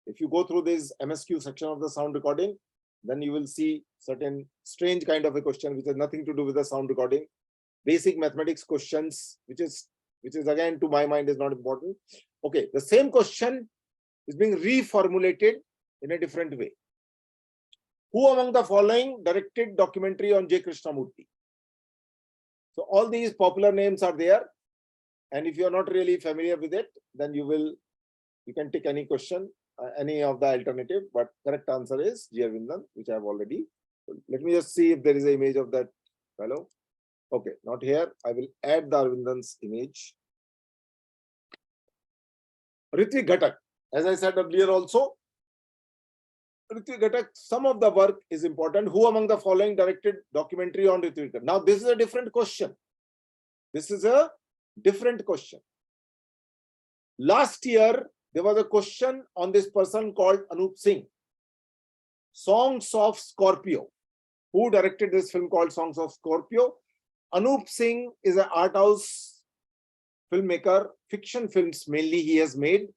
If you go through this MSQ section of the sound recording, then you will see certain strange kind of a question which has nothing to do with the sound recording. Basic mathematics questions, which is again to my mind is not important. Okay, the same question is being reformulated in a different way. Who among the following directed documentary on J. Krishnamurti? So all these popular names are there. And if you are not really familiar with it, then you can take any question, any of the alternative, but correct answer is G. Arvindan, which I have already. Let me just see if there is an image of that fellow. Okay, not here. I will add the Arvindan's image. Ritvik Ghatak, as I said earlier also, Ritvik Ghatak, some of the work is important. Who among the following directed documentary on Ritvik Ghatak? Now, this is a different question. This is a different question. Last year, there was a question on this person called Anup Singh. Songs of Scorpio. Who directed this film called Songs of Scorpio? Anup Singh is an art house filmmaker. Fiction films mainly he has made.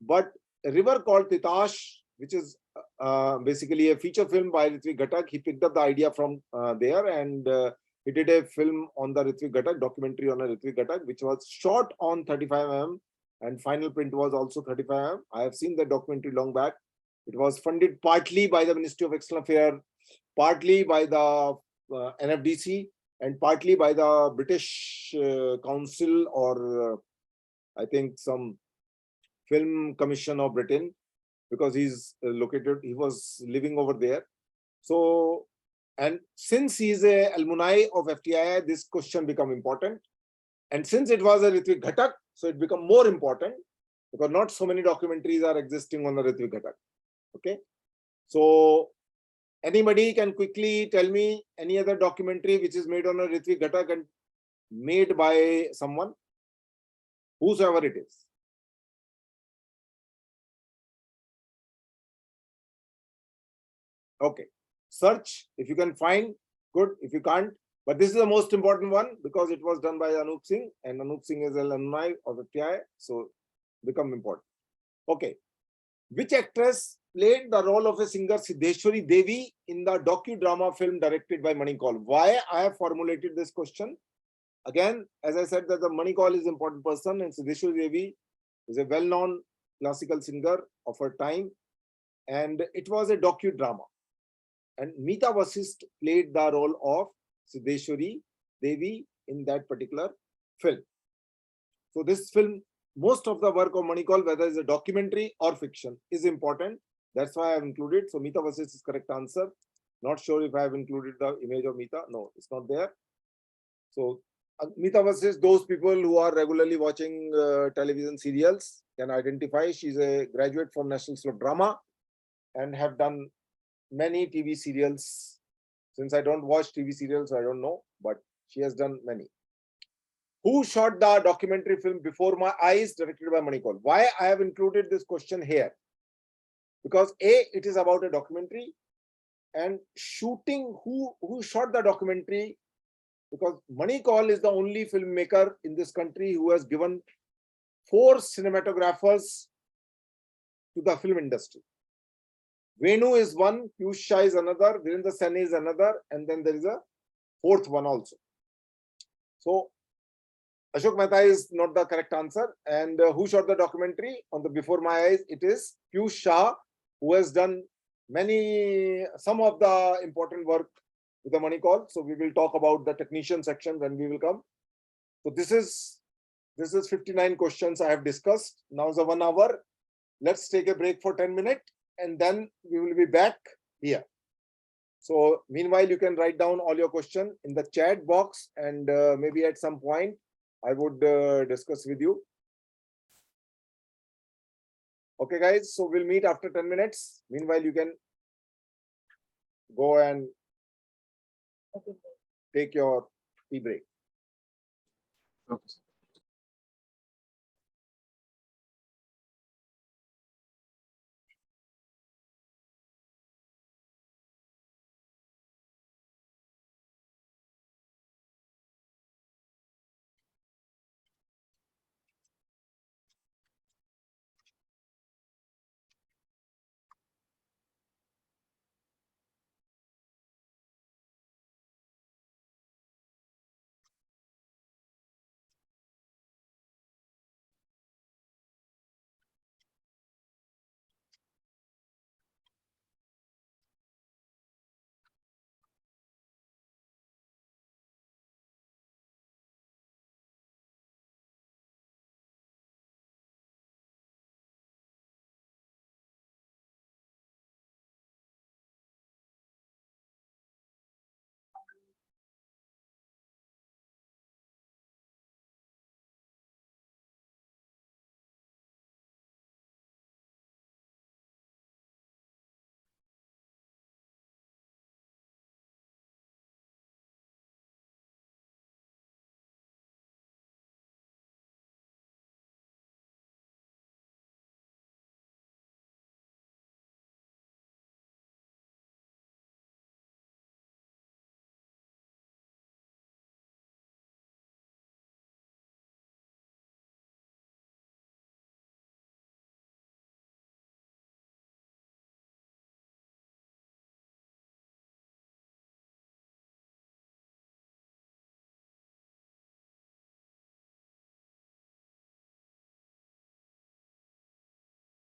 But a river called Titash, which is basically a feature film by Ritvik Ghatak, he picked up the idea from there, and he did a film on the Ritvik Ghatak, documentary on a Ritvik Ghatak, which was shot on 35mm, and final print was also 35mm. I have seen the documentary long back. It was funded partly by the Ministry of External Affairs, partly by the NFDC, and partly by the British Council, or I think some Film Commission of Britain, because he was living over there. So, and since he is a alumni of FTI, this question become important. And since it was a Ritvik Ghatak, so it become more important, because not so many documentaries are existing on the Ritvik Ghatak. Okay. So anybody can quickly tell me any other documentary which is made on a Ritvik Ghatak and made by someone, whosoever it is. Okay, search if you can find, good. If you can't, but this is the most important one because it was done by Anup Singh, and Anup Singh is an alumni of FTI, so become important. Okay, which actress played the role of a singer Siddheshwari Devi in the docudrama film directed by Mani Kaul? Why I have formulated this question? Again, as I said, that the Mani Kaul is an important person, and Siddheshwari Devi is a well-known classical singer of her time, and it was a docudrama. And Meeta Vasist played the role of Siddheshwari Devi in that particular film. So this film, most of the work of Mani Kaul, whether it's a documentary or fiction, is important. That's why I have included. So Meeta Vasist is correct answer. Not sure if I have included the image of Meeta. No, it's not there. So Meeta Vasist, those people who are regularly watching television serials can identify. She's a graduate from National School of Drama and have done many TV serials. Since I don't watch TV serials, I don't know, but she has done many. Who shot the documentary film Before My Eyes, directed by Mani Kaul? Why I have included this question here? Because A, it is about a documentary, and shooting, who shot the documentary? Because Mani Kaul is the only filmmaker in this country who has given 4 cinematographers to the film industry. Venu is one, Piyush Shah is another, Virendra Sen is another, and then there is a 4th one also. So Ashok Mehta is not the correct answer. And who shot the documentary on the Before My Eyes? It is Piyush Shah, who has done some of the important work with the Mani Kaul. So we will talk about the technician section when we will come. So this is 59 questions I have discussed. Now is the 1 hour. Let's take a break for 10 minutes. And then we will be back here. So meanwhile, you can write down all your questions in the chat box, and maybe at some point I would discuss with you. Okay, guys. So we'll meet after 10 minutes. Meanwhile, you can go and take your tea break. Okay.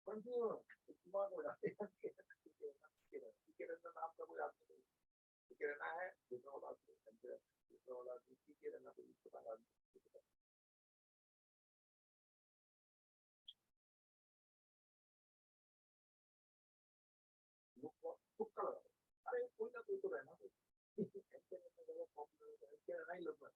Continue दिमाग हो जाते हैं के रहना में आपका कोई आदमी नहीं के रहना है दूसरा वाला दूसरा वाला के रहना कोई पता नहीं तुक्का लगा अरे कोई ना कोई तो रहना के रहना ही लगता है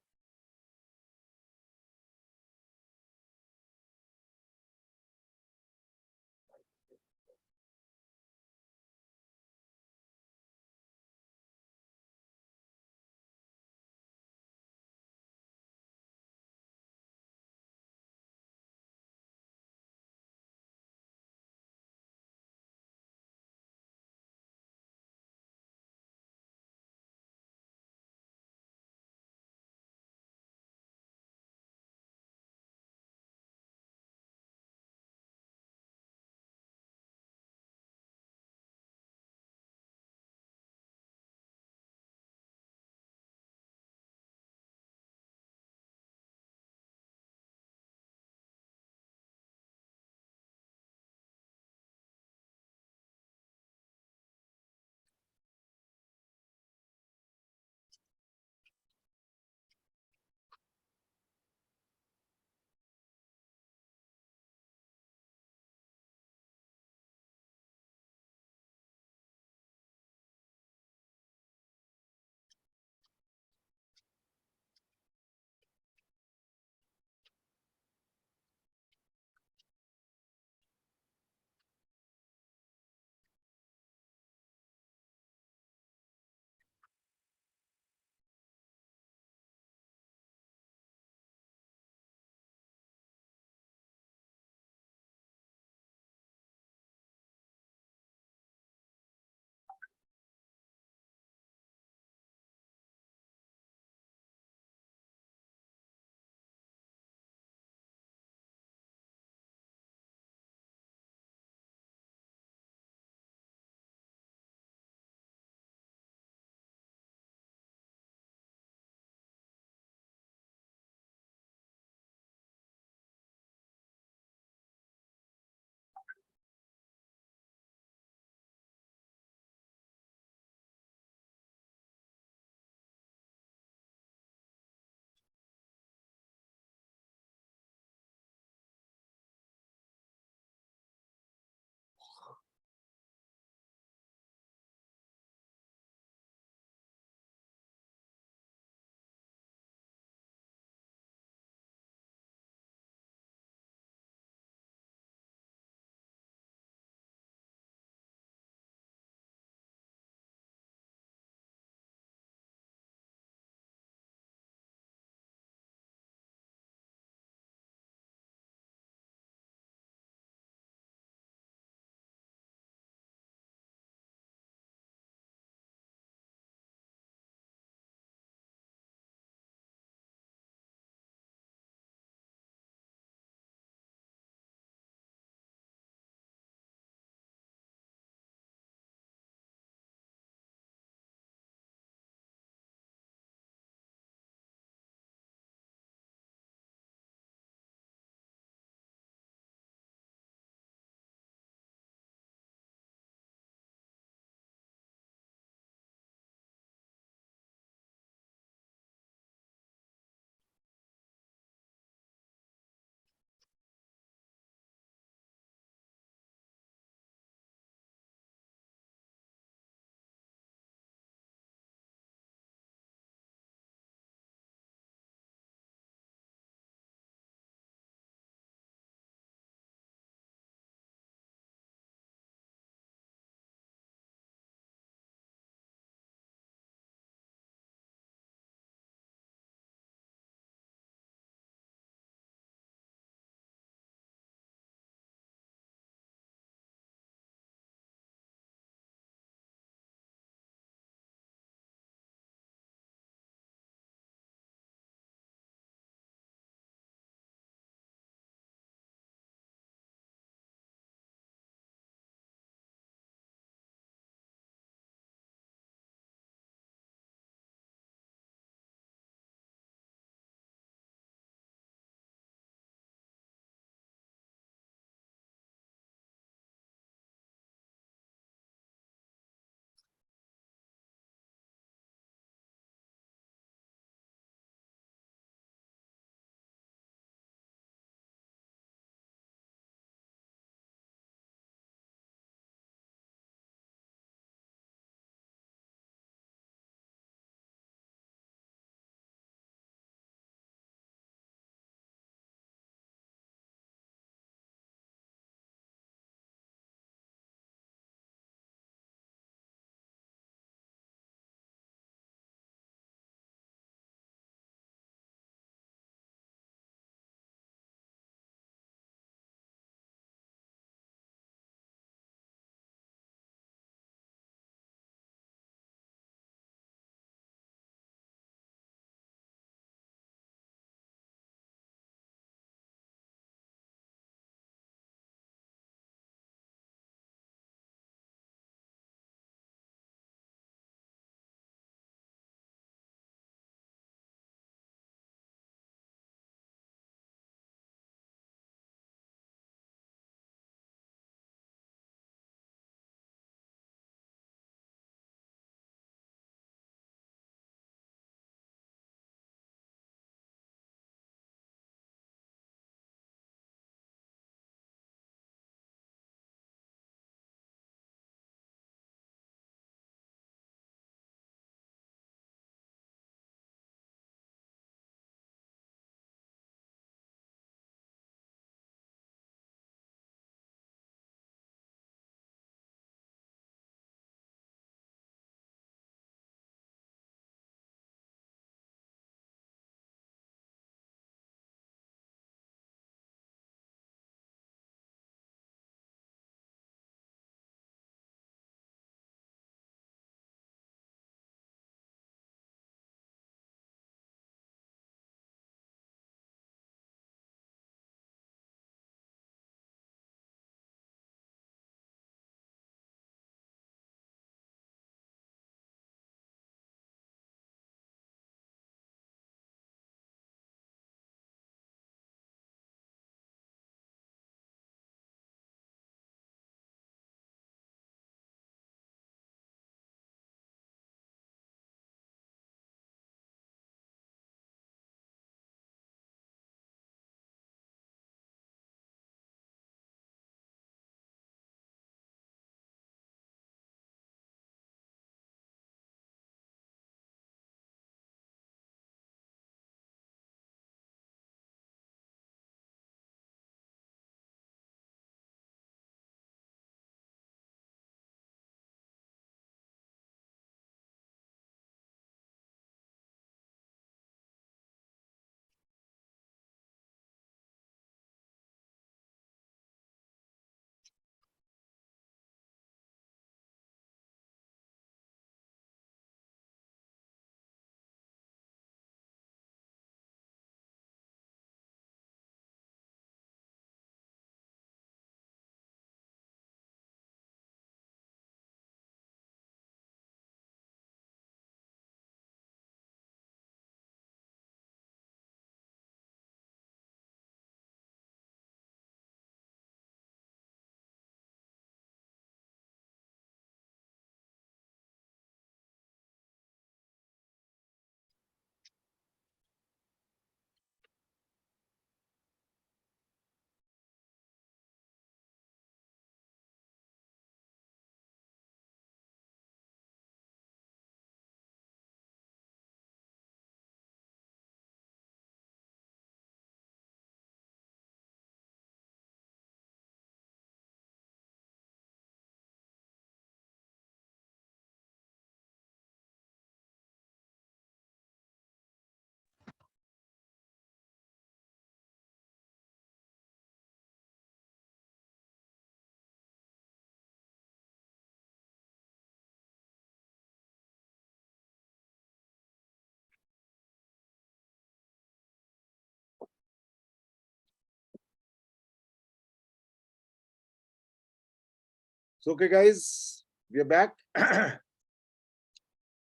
So, okay, guys, we are back. Now,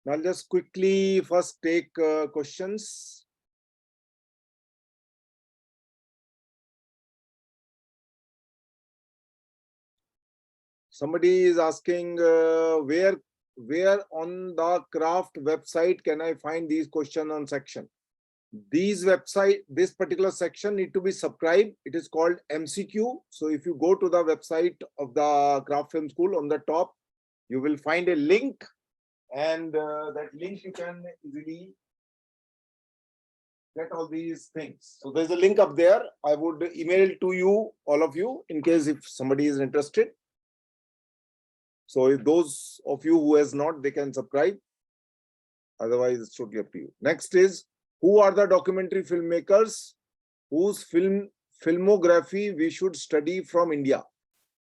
I'll just quickly first take questions. Somebody is asking where on the craft website can I find these questions on section? This particular section need to be subscribed. It is called MCQ. So if you go to the website of the Craft Film School, on the top, you will find a link, and that link you can easily get all these things. So there's a link up there. I would email to you, all of you, in case if somebody is interested. So if those of you who has not, they can subscribe. Otherwise, it's totally up to you. Next is, who are the documentary filmmakers whose filmography we should study from India?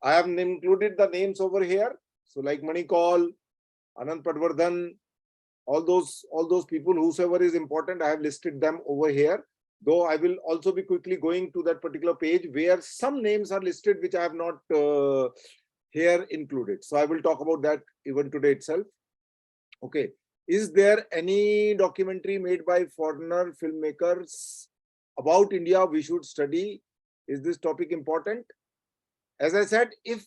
I have included the names over here. So like Manikal, Anand Padwardhan, all those people, whosoever is important, I have listed them over here. Though I will also be quickly going to that particular page where some names are listed which I have not here included. So I will talk about that even today itself. Okay. Is there any documentary made by foreigner filmmakers about India we should study? Is this topic important? As I said, if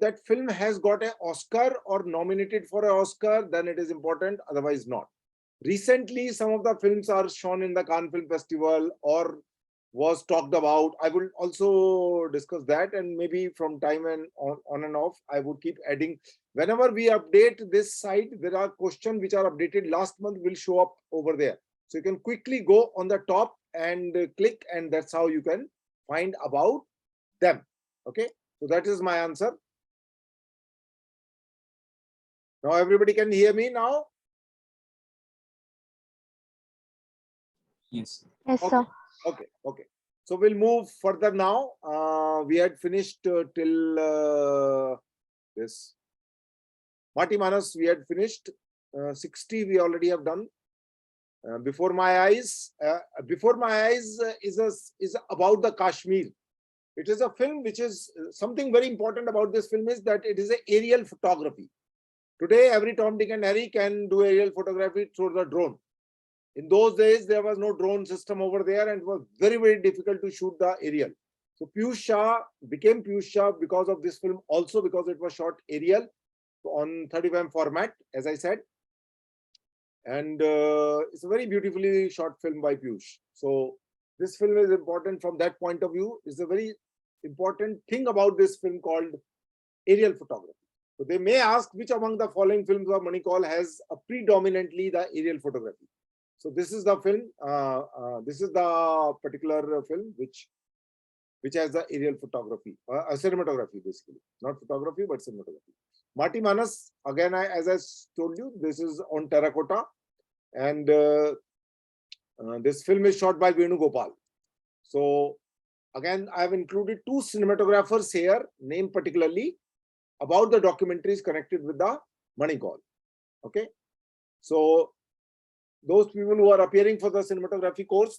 that film has got an Oscar or nominated for an Oscar, then it is important, otherwise not. Recently, some of the films are shown in the Cannes Film Festival or was talked about. I will also discuss that, and maybe from time and on and off, I would keep adding. Whenever we update this site, there are questions which are updated last month will show up over there. So you can quickly go on the top and click, and that's how you can find about them. Okay, so that is my answer. Now everybody can hear me now? Yes. Yes, Okay. sir. Okay. So we'll move further now. We had finished till this Mati Manas. We had finished 60. We already have done. Before my eyes is about the Kashmir. It is a film which is something very important about this film is that it is an aerial photography. Today, every Tom, Dick, and Harry can do aerial photography through the drone. In those days, there was no drone system over there, and it was very, very difficult to shoot the aerial. So Piyush Shah became Piyush Shah because of this film, also because it was shot aerial on 35mm format, as I said. And it's a very beautifully shot film by Piyush. So this film is important from that point of view. It's a very important thing about this film called aerial photography. So they may ask which among the following films of Manikal has a predominantly the aerial photography. So this is the film. This is the particular film which has the aerial photography, cinematography basically, not photography but cinematography. Mati Manas, again, as I told you, this is on terracotta, and this film is shot by Venu Gopal. So again, I have included two cinematographers here, named particularly about the documentaries connected with the Manikal. Okay, so those people who are appearing for the cinematography course,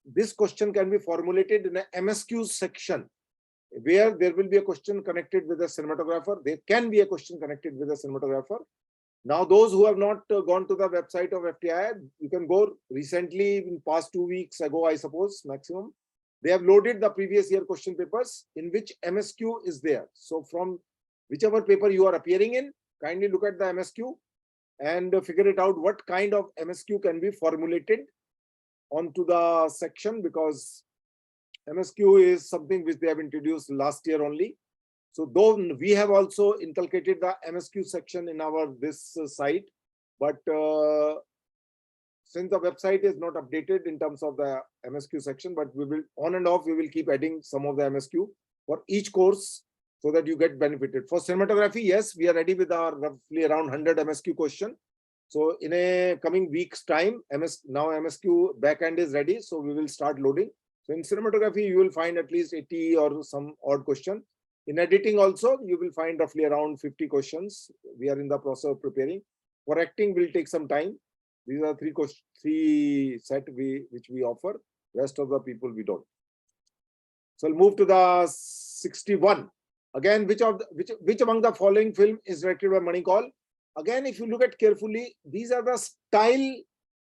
this question can be formulated in a MSQ section where there will be a question connected with a cinematographer. There can be a question connected with a cinematographer. Now, those who have not gone to the website of FTI, you can go recently, in past 2 weeks ago, I suppose, maximum. They have loaded the previous year question papers in which MSQ is there. So from whichever paper you are appearing in, kindly look at the MSQ and figure it out what kind of MSQ can be formulated onto the section, because MSQ is something which they have introduced last year only. So though we have also inculcated the MSQ section in our this site, but since the website is not updated in terms of the MSQ section, but we will on and off, we will keep adding some of the MSQ for each course so that you get benefited. For cinematography, yes, we are ready with our roughly around 100 MSQ question. So in a coming week's time, now MSQ backend is ready, so we will start loading. So in cinematography, you will find at least 80 or some odd question. In editing also, you will find roughly around 50 questions. We are in the process of preparing. For acting, will take some time. These are three set which we offer. Rest of the people we don't. So I'll move to the 61. Again, which among the following film is directed by Manikal? Again, if you look at carefully, these are the style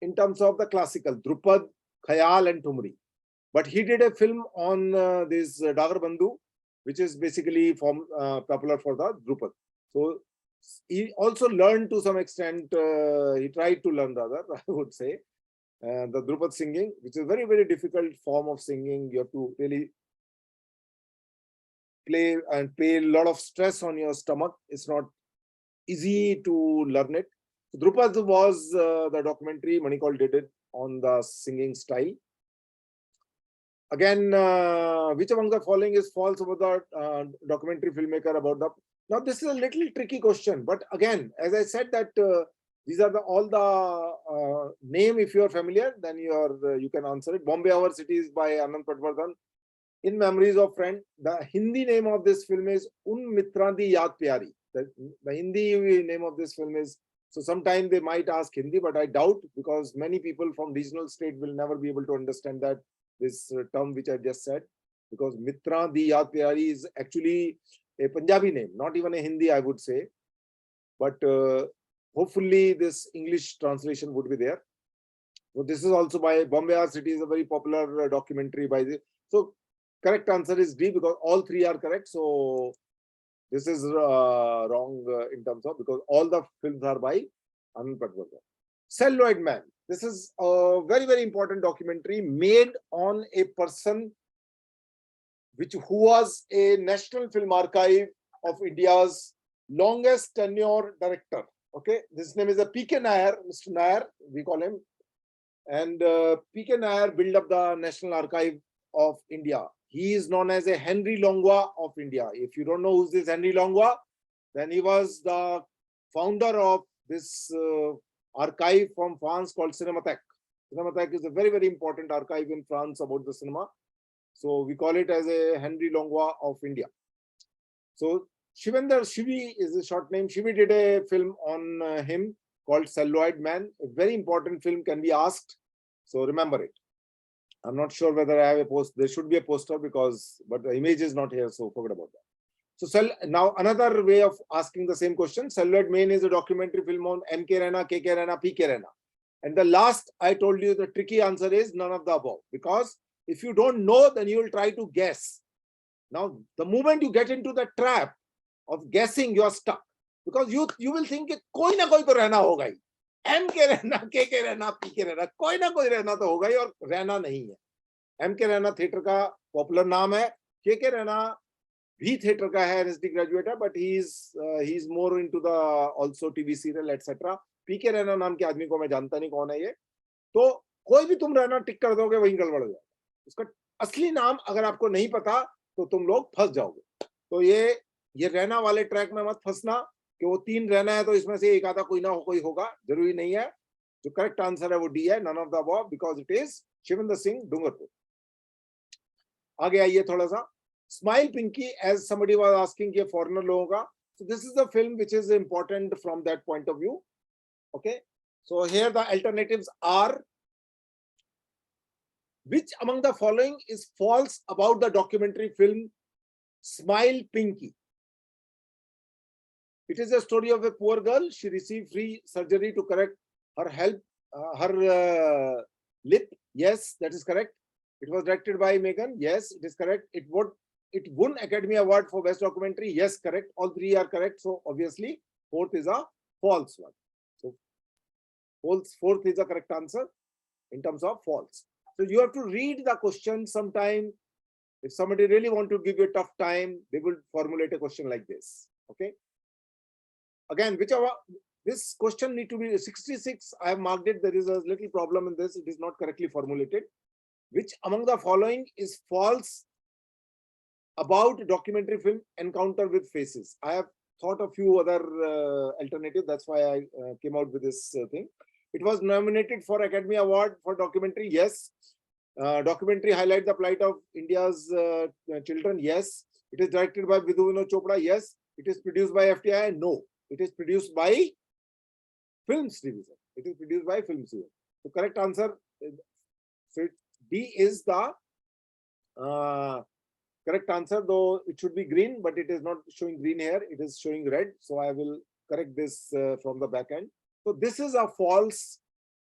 in terms of the classical Drupad, Khayal, and Tumri. But he did a film on this Dagar Bandhu, which is basically popular for the Drupad. So he also learned to some extent. He tried to learn rather, I would say, the Drupad singing, which is a very, very difficult form of singing. You have to really play and pay a lot of stress on your stomach. It's not easy to learn it. So Drupad was the documentary. Manikal did it on the singing style. Again, which among the following is false about the documentary filmmaker about the... Now, this is a little tricky question, but again, as I said that these are all the name. If you are familiar, then you can answer it. Bombay Our Cities by Anand Patwardhan. In Memories of Friend. The Hindi name of this film is Un Mitran Di Yaad Pyari. The Hindi name of this film is... So sometime they might ask Hindi, but I doubt, because many people from regional state will never be able to understand that this term which I just said, because Mitra Di Yaad Pyari is actually a Punjabi name, not even a Hindi, I would say. But hopefully this English translation would be there. So this is also by Bombay Our City, is a very popular documentary by the... So correct answer is D, because all three are correct. So this is wrong in terms of, because all the films are by Anand Patwardhan. Celluloid Man. This is a very, very important documentary made on a person who was a National Film Archive of India's longest tenure director. Okay, his name is P.K. Nair, Mr. Nair, we call him. And P.K. Nair built up the National Archive of India. He is known as a Henry Longwa of India. If you don't know who's this Henry Longwa, then he was the founder of this archive from France called Cinematheque. Cinematheque is a very, very important archive in France about the cinema. So we call it as a Henry Longwa of India. So Shivendra Shivi is a short name. Shivi did a film on him called Celluloid Man. A very important film, can be asked. So remember it. I'm not sure whether I have a post. There should be a poster, but the image is not here, so forget about that. So now another way of asking the same question. Celluloid Man is a documentary film on M.K. Raina, K.K. Raina, P.K. Raina. And the last, I told you the tricky answer is none of the above. Because if you don't know, then you will try to guess. Now, the moment you get into the trap of guessing, you are stuck. Because you will think koi na koi to rehna hoga hi. M.K. Raina, K.K. Raina, P.K. Raina, koi na koi rehna to hoga hi aur rehna nahi hai. M.K. Raina theatre का popular नाम है. K.K. Raina भी theatre का है, NSD graduate है, but he's more into the also TV serial etc. P.K. Raina नाम के आदमी को मैं जानता नहीं कौन है ये. तो कोई भी तुम रहना टिक कर दोगे वहीं गड़बड़ हो जाएगा. उसका असली नाम अगर आपको नहीं पता तो तुम लोग फंस जाओगे. तो ये रहना वाले ट्रैक में मत फंसना कि वो 3 रहना है तो इसमें से एक आधा कोई ना कोई होगा. जरूरी नहीं है. जो करेक्ट आंसर है वो डी है, none of the above, because it is Shivendra Singh Dungarpur. आगे आइए थोड़ा सा. Smile Pinky, as somebody was asking कि foreigner लोगों का. So this is the film which is important from that point of view. Okay. So here the alternatives are: which among the following is false about the documentary film Smile Pinky? It is a story of a poor girl. She received free surgery to correct her lip. Yes, that is correct. It was directed by Megan. Yes, it is correct. It won Academy Award for Best Documentary. Yes, correct. All three are correct. So obviously, fourth is a false one. So fourth is a correct answer in terms of false. So you have to read the question sometime. If somebody really want to give you a tough time, they will formulate a question like this. Okay. Again, this question need to be 66. I have marked it. There is a little problem in this. It is not correctly formulated. Which among the following is false about documentary film Encounter with Faces? I have thought a few other alternatives. That's why I came out with this thing. It was nominated for Academy Award for documentary. Yes. Documentary highlight the plight of India's children. Yes. It is directed by Vidhu Vinod Chopra. Yes. It is produced by FTI. No. It is produced by Films Division. It is produced by Films Division. The correct answer, so D is the Correct answer, though it should be green, but it is not showing green here. It is showing red. So I will correct this from the back end. So this is a false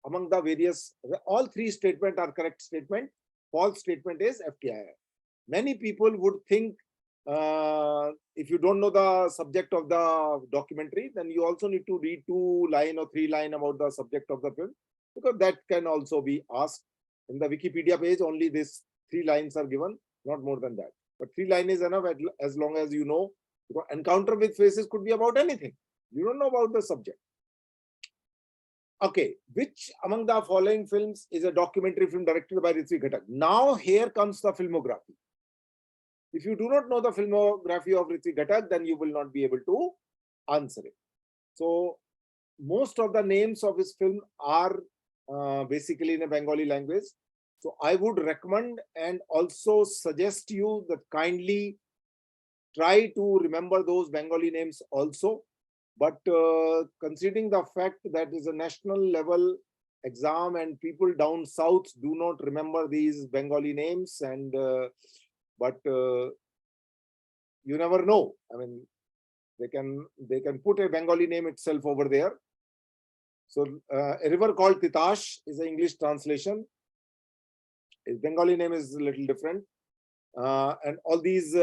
among the various. All three statements are correct statement. False statement is FTII. Many people would think if you don't know the subject of the documentary, then you also need to read 2 line or 3 line about the subject of the film, because that can also be asked. In the Wikipedia page, only these 3 lines are given, not more than that. But 3 line is enough as long as you know, because Encounter with Faces could be about anything. You don't know about the subject. Okay, which among the following films is a documentary film directed by Ritvik Ghatak? Now here comes the filmography. If you do not know the filmography of Ritvik Ghatak, then you will not be able to answer it. So most of the names of his film are basically in a Bengali language. So I would recommend and also suggest you that kindly try to remember those Bengali names also. But considering the fact that is a national level exam and people down south do not remember these Bengali names, and but you never know. I mean, they can put a Bengali name itself over there. So a river called Titash is an English translation. His Bengali name is a little different. And all these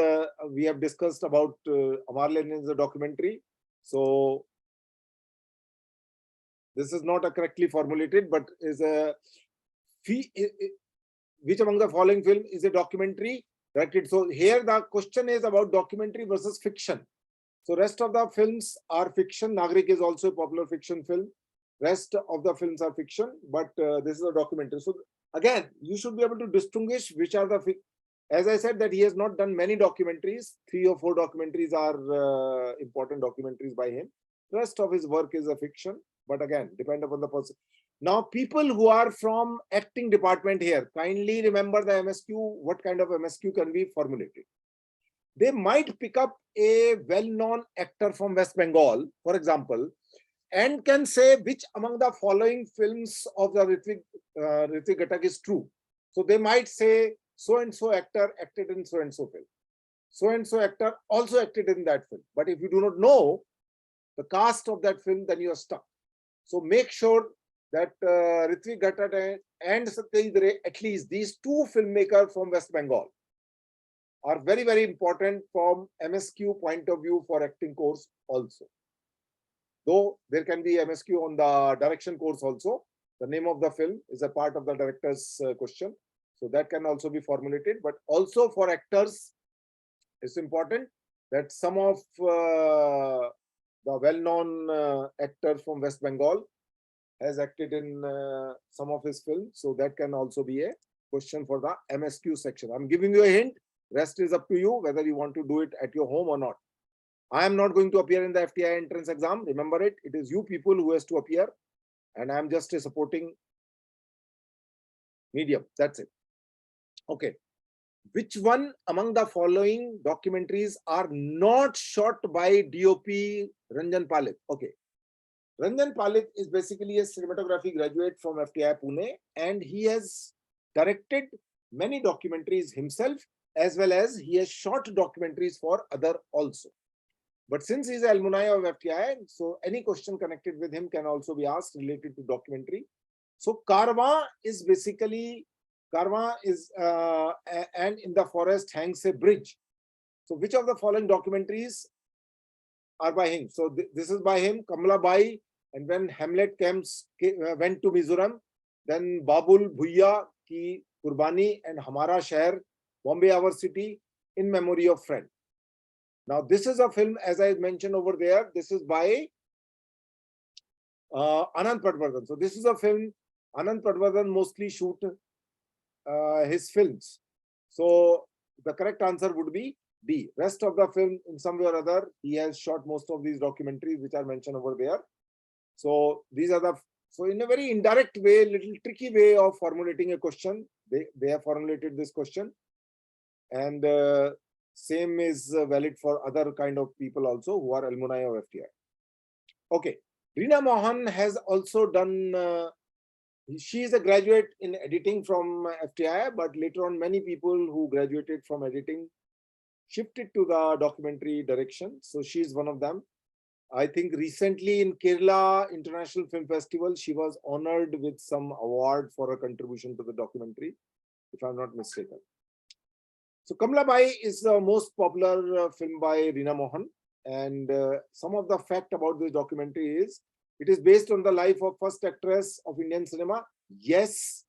we have discussed about Amarlen in the documentary. So this is not a correctly formulated, but is a which among the following film is a documentary directed? So here the question is about documentary versus fiction. So rest of the films are fiction. Nagrik is also a popular fiction film. Rest of the films are fiction, but this is a documentary. So again, you should be able to distinguish which are the. As I said, that he has not done many documentaries. 3 or 4 documentaries are important documentaries by him. The rest of his work is a fiction, but again, depend upon the person. Now, people who are from acting department here, kindly remember the MSQ. What kind of MSQ can be formulated? They might pick up a well-known actor from West Bengal, for example, and can say which among the following films of the Ritvik Ghatak is true. So they might say, so and so actor acted in so and so film. So and so actor also acted in that film. But if you do not know the cast of that film, then you are stuck. So make sure that Ritvik Ghatak and Satyajit Ray, at least these 2 filmmakers from West Bengal, are very, very important from MSQ point of view for acting course also. Though there can be MSQ on the direction course also. The name of the film is a part of the director's question. So that can also be formulated. But also for actors, it's important that some of the well-known actors from West Bengal has acted in some of his films. So that can also be a question for the MSQ section. I'm giving you a hint. Rest is up to you whether you want to do it at your home or not. I am not going to appear in the FTI entrance exam. Remember it. It is you people who has to appear. And I'm just a supporting medium. That's it. Okay. Which one among the following documentaries are not shot by DOP Ranjan Palit? Okay. Ranjan Palit is basically a cinematography graduate from FTI Pune, and he has directed many documentaries himself, as well as he has shot documentaries for other also. But since he is an alumni of FTI, so any question connected with him can also be asked related to documentary. So Karwa is basically, Karwa is, and in the forest hangs a bridge. So which of the following documentaries are by him? So this is by him, Kamala Bai, and when Hamlet went to Mizoram, then Babul Bhuiya Ki Kurbani and Hamara Shahar, Bombay Our City, in memory of friend. Now this is a film, as I mentioned over there, this is by Anand Patwardhan. So this is a film, Anand Patwardhan mostly shoot his films. So the correct answer would be D. Rest of the film, in some way or other, he has shot most of these documentaries which are mentioned over there. So these are the, so in a very indirect way, little tricky way of formulating a question. They have formulated this question. And same is valid for other kind of people also who are alumni of FTI. Okay. Reena Mohan has also done, she is a graduate in editing from FTI, but later on many people who graduated from editing shifted to the documentary direction. So she's one of them. I think recently in Kerala International Film Festival, she was honored with some award for her contribution to the documentary, if I'm not mistaken. So Kamla Bai is the most popular film by Reena Mohan. And some of the fact about this documentary is, it is based on the life of first actress of Indian cinema. Yes.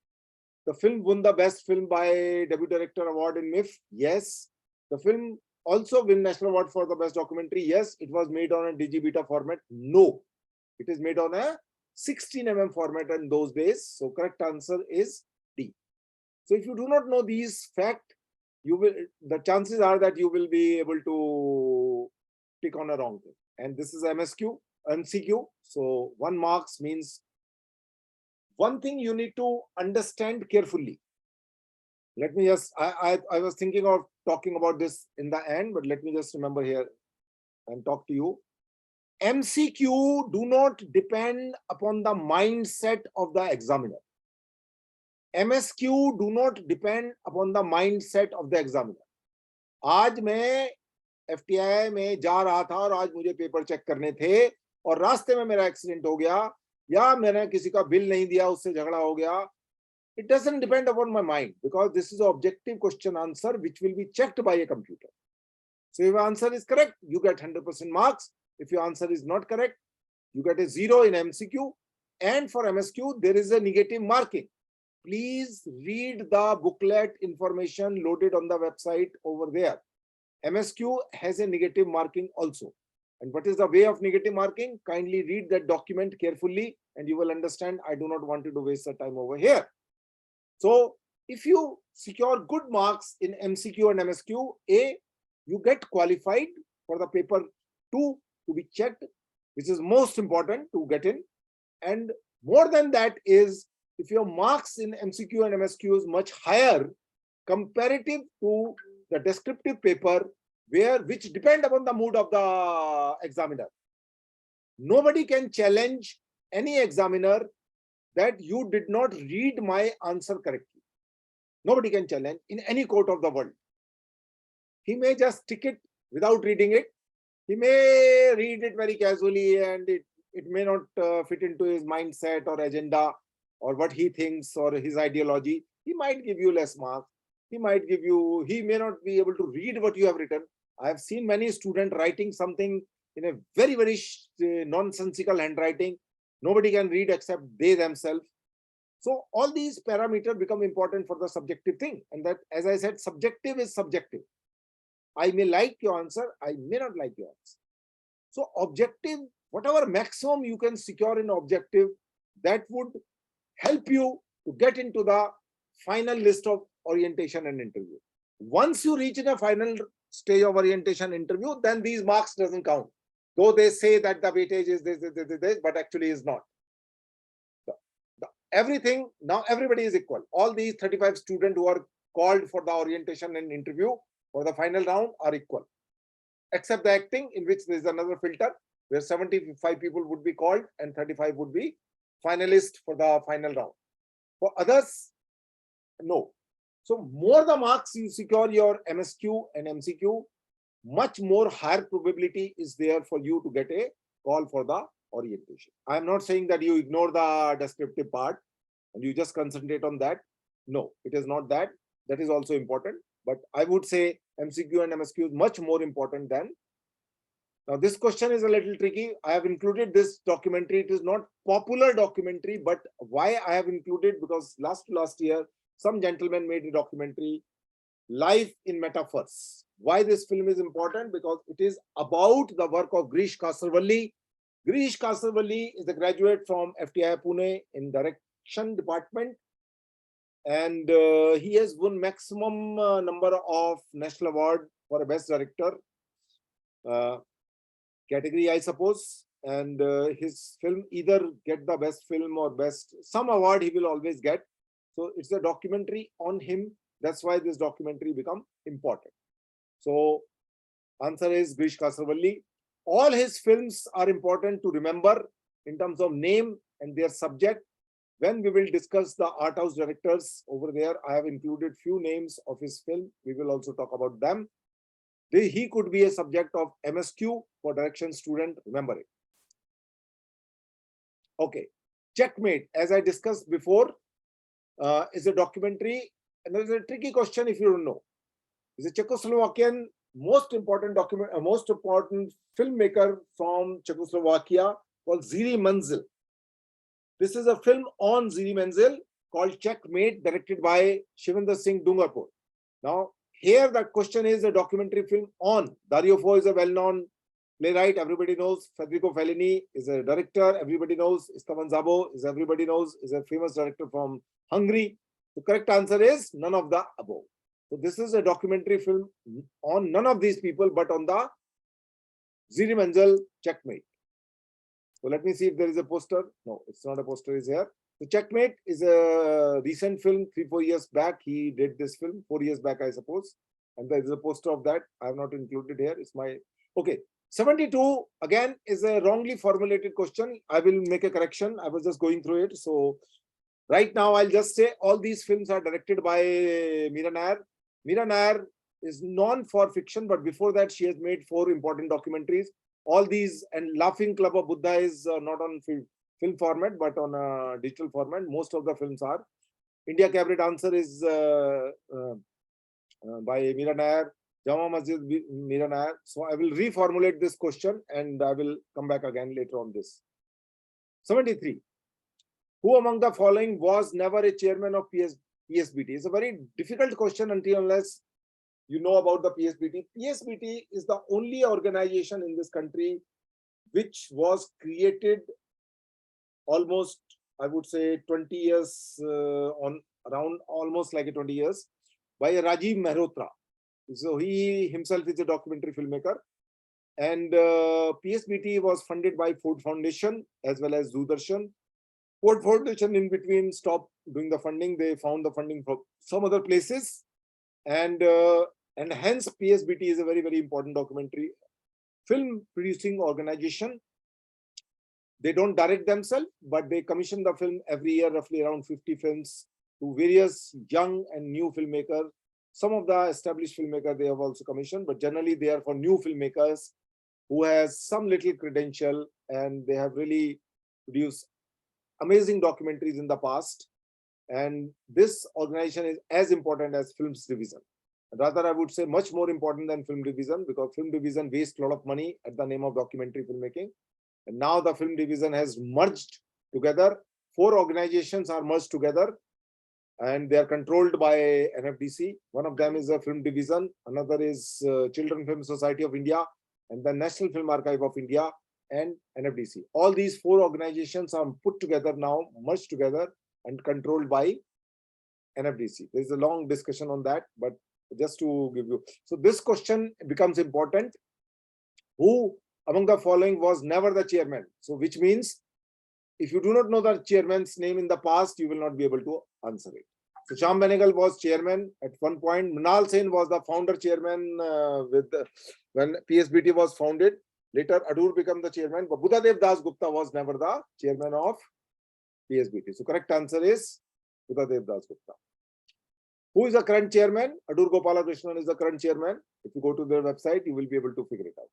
The film won the best film by Debut Director Award in MIF. Yes. The film also win National Award for the best documentary. Yes. It was made on a digibeta format. No. It is made on a 16 format in those days. So correct answer is D. So if you do not know these facts, the chances are that you will be able to pick on a wrong thing. And this is MCQ. So 1 marks means one thing you need to understand carefully. Let me just, I was thinking of talking about this in the end, but let me just remember here and talk to you. MCQ do not depend upon the mindset of the examiner. MSQ do not depend upon the mindset of the examiner. आज मैं FTI में जा रहा था और आज मुझे paper check करने थे और रास्ते में मेरा एक्सीडेंट हो गया या मैंने किसी का बिल नहीं दिया, उससे झगड़ा हो गया. It doesn't depend upon my mind because this is an objective question answer which will be checked by a computer. So if your answer is correct, you get 100% marks. If your answer is not correct, you get a 0 in MCQ. And for MSQ, there is a negative marking. Please read the booklet information loaded on the website over there. MSQ has a negative marking also. And what is the way of negative marking? Kindly read that document carefully and you will understand. I do not want you to waste the time over here. So if you secure good marks in MCQ and MSQ, A, you get qualified for the paper 2 to be checked, which is most important to get in. And more than that is, if your marks in MCQ and MSQ is much higher comparative to the descriptive paper, which depend upon the mood of the examiner. Nobody can challenge any examiner that you did not read my answer correctly. Nobody can challenge in any court of the world. He may just tick it without reading it. He may read it very casually and it may not fit into his mindset or agenda or what he thinks or his ideology. He might give you less marks. He may not be able to read what you have written. I have seen many students writing something in a very, very nonsensical handwriting. Nobody can read except they themselves. So all these parameters become important for the subjective thing. And that, as I said, subjective is subjective. I may like your answer, I may not like your answer. So objective, whatever maximum you can secure in objective, that would help you to get into the final list of orientation and interview. Once you reach in a final stage of orientation interview, then these marks doesn't count. Though they say that the weightage is this, but actually is not. Everything, now everybody is equal. All these 35 students who are called for the orientation and interview for the final round are equal. Except the acting, in which there is another filter, where 75 people would be called and 35 would be finalists for the final round. For others, no. So more the marks you secure your MSQ and MCQ, much more higher probability is there for you to get a call for the orientation. I am not saying that you ignore the descriptive part and you just concentrate on that. No, it is not that. That is also important. But I would say MCQ and MSQ is much more important than. Now this question is a little tricky. I have included this documentary. It is not popular documentary, but why I have included, because last year, some gentleman made a documentary, Life in Metaphors. Why this film is important? Because it is about the work of Girish Kasarvalli. Girish Kasarvalli is a graduate from FTI Pune in direction department. And he has won maximum number of national award for a best director category, I suppose. And his film either get the best film or best, some award he will always get. So it's a documentary on him. That's why this documentary become important. So answer is Girish Kasarvalli. All his films are important to remember in terms of name and their subject. When we will discuss the art house directors over there, I have included few names of his film. We will also talk about them. He could be a subject of MSQ for direction student, remember it. Okay, Checkmate, as I discussed before, is a documentary, and there's a tricky question if you don't know. It's a Czechoslovakian most important filmmaker from Czechoslovakia called Ziri Manzil. This is a film on Ziri Manzil called Checkmate, directed by Shivendra Singh Dungarpur. Now, here the question is a documentary film on. Dario Fo is a well-known playwright, everybody knows. Federico Fellini is a director, everybody knows. Istvan Szabo is everybody knows, is a famous director from Hungary. The correct answer is none of the above. So this is a documentary film on none of these people, but on the Ziri Manzil Checkmate. So let me see if there is a poster. No, it's not a poster, is here. So Checkmate is a recent film, 3-4 years back. He did this film 4 years back, I suppose. And there is a poster of that. I have not included here. It's my, okay. 72 again is a wrongly formulated question. I will make a correction. I was just going through it. So right now I'll just say all these films are directed by Meera Nair. Meera Nair is known for fiction, but before that she has made 4 important documentaries. All these, and Laughing Club of Buddha is not on film format, but on a digital format. Most of the films are. India Cabaret Dancer is by Meera Nair. Jama Masjid Meera Nair. So I will reformulate this question and I will come back again later on this. 73. Who among the following was never a chairman of PSBT? It's a very difficult question until unless you know about the PSBT. PSBT is the only organization in this country which was created almost, I would say, 20 years around almost like 20 years by Rajiv Mehrotra. So he himself is a documentary filmmaker. And PSBT was funded by Ford Foundation as well as Doordarshan. Ford Foundation in between stopped doing the funding. They found the funding from some other places. And hence PSBT is a very, very important documentary film producing organization. They don't direct themselves, but they commission the film every year, roughly around 50 films to various young and new filmmakers. Some of the established filmmakers they have also commissioned, but generally they are for new filmmakers who has some little credential, and they have really produced amazing documentaries in the past. And this organization is as important as Films Division. Rather, I would say much more important than Film Division, because Film Division wastes a lot of money at the name of documentary filmmaking. And now the Film Division has merged together. 4 organizations are merged together and they are controlled by NFDC. One of them is a Film Division, another is Children Film Society of India, and the National Film Archive of India and NFDC. All these 4 organizations are put together now, merged together and controlled by NFDC. There's a long discussion on that, but just to give you. So this question becomes important. Who among the following was never the chairman? So which means if you do not know the chairman's name in the past, you will not be able to answer it. So Sham Benegal was chairman at one point. Mrinal Sen was the founder chairman when PSBT was founded. Later, Adur became the chairman, but Buddhadev Das Gupta was never the chairman of PSBT. So correct answer is Buddhadev Das Gupta. Who is the current chairman? Adur Gopalakrishnan is the current chairman. If you go to their website, you will be able to figure it out.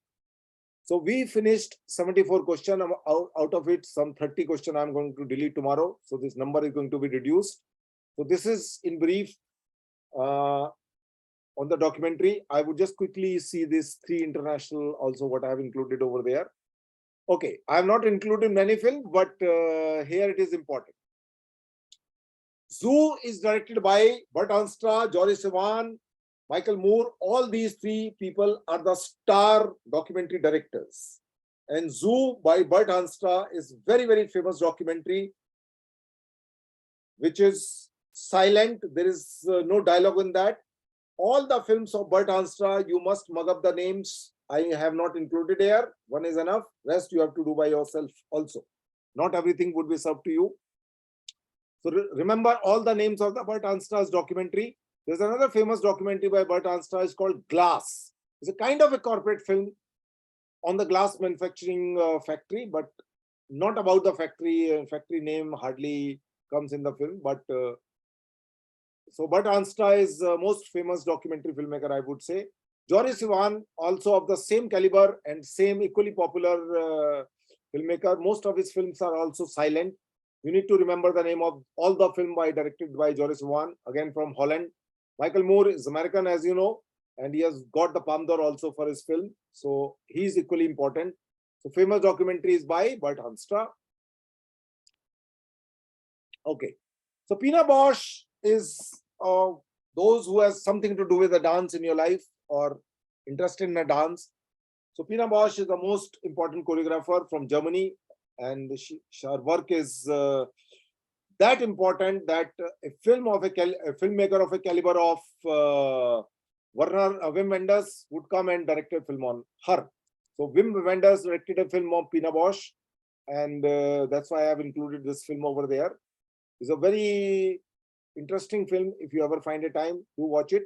So we finished 74 questions. Out of it, some 30 questions I'm going to delete tomorrow. So this number is going to be reduced. So this is in brief on the documentary. I would just quickly see this 3 international also what I have included over there. Okay, I have not included many films, but here it is important. Zoo is directed by Bert Anstra, Joris Sivan, Michael Moore. All these 3 people are the star documentary directors. And Zoo by Bert Anstra is very, very famous documentary, which is silent. There is no dialogue in that. All the films of Bert Anstra, you must mug up the names. I have not included here. One is enough. Rest you have to do by yourself also. Not everything would be served to you. So remember all the names of the Bert Anstra's documentary. There's another famous documentary by Bert Anstra. It's called Glass. It's a kind of a corporate film on the glass manufacturing factory, but not about the factory. Factory name hardly comes in the film. But so Bert Anstra is the most famous documentary filmmaker, I would say. Joris Sivan, also of the same caliber and same equally popular filmmaker. Most of his films are also silent. You need to remember the name of all the film directed by Joris Sivan, again from Holland. Michael Moore is American, as you know, and he has got the Palme d'Or also for his film. So he is equally important. So famous documentary is by Bert Hanstra. Okay. So Pina Bausch is those who has something to do with the dance in your life or interested in a dance. So Pina Bausch is the most important choreographer from Germany, and her work is that important that a filmmaker of a caliber of Wim Wenders would come and direct a film on her. So Wim Wenders directed a film on Pina Bausch, and that's why I have included this film over there. It's a very interesting film. If you ever find a time, do watch it.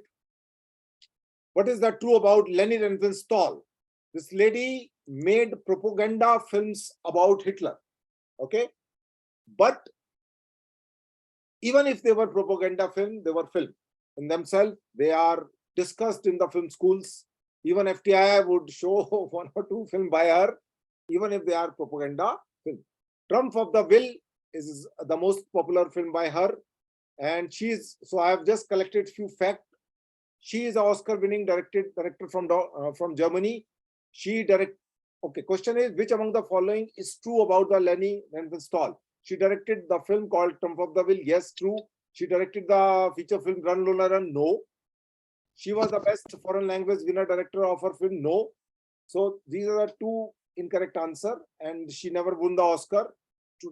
What is that true about Leni Riefenstahl? This lady made propaganda films about Hitler. Okay, but even if they were propaganda film, they were film in themselves. They are discussed in the film schools. Even FTI would show one or two films by her, even if they are propaganda film. Trump of the Will is the most popular film by her, and so I have just collected few facts. She is an Oscar-winning director from Germany. Okay, question is, which among the following is true about the Leni Riefenstahl? She directed the film called Trump of the Will. Yes, true. She directed the feature film Run Lola Run. No. She was the best foreign language winner director of her film. No. So these are the two incorrect answer, and she never won the Oscar.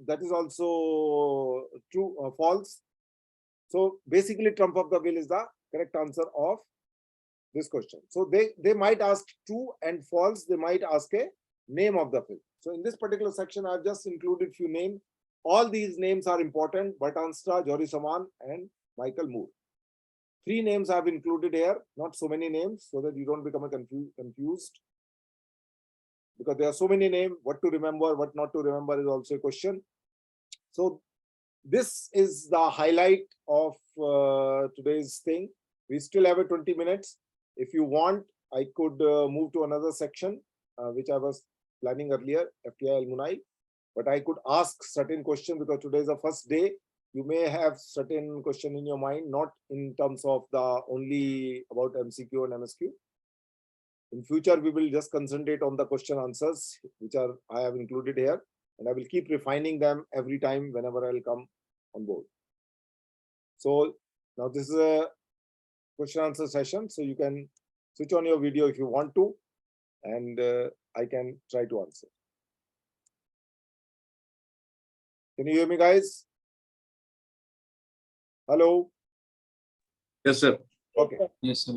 That is also true. False. So basically, Trump of the Will is the correct answer of this question. So they might ask true and false. They might ask a name of the film. So in this particular section, I've just included few names. All these names are important: Bert Hanstra, Joris Sivan, and Michael Moore. 3 names I've included here, not so many names, so that you don't become confused. Because there are so many names, what to remember, what not to remember is also a question. So this is the highlight of today's thing. We still have a 20 minutes. If you want, I could move to another section, which I was planning earlier, FTI Alumni. But I could ask certain questions because today is the first day. You may have certain question in your mind, not in terms of the only about MCQ and MSQ. In future, we will just concentrate on the question answers, which I have included here, and I will keep refining them every time whenever I'll come on board. So now this is a question answer session, so you can switch on your video if you want to, and I can try to answer. Can you hear me, guys? Hello? Yes, sir. Okay. Yes, sir.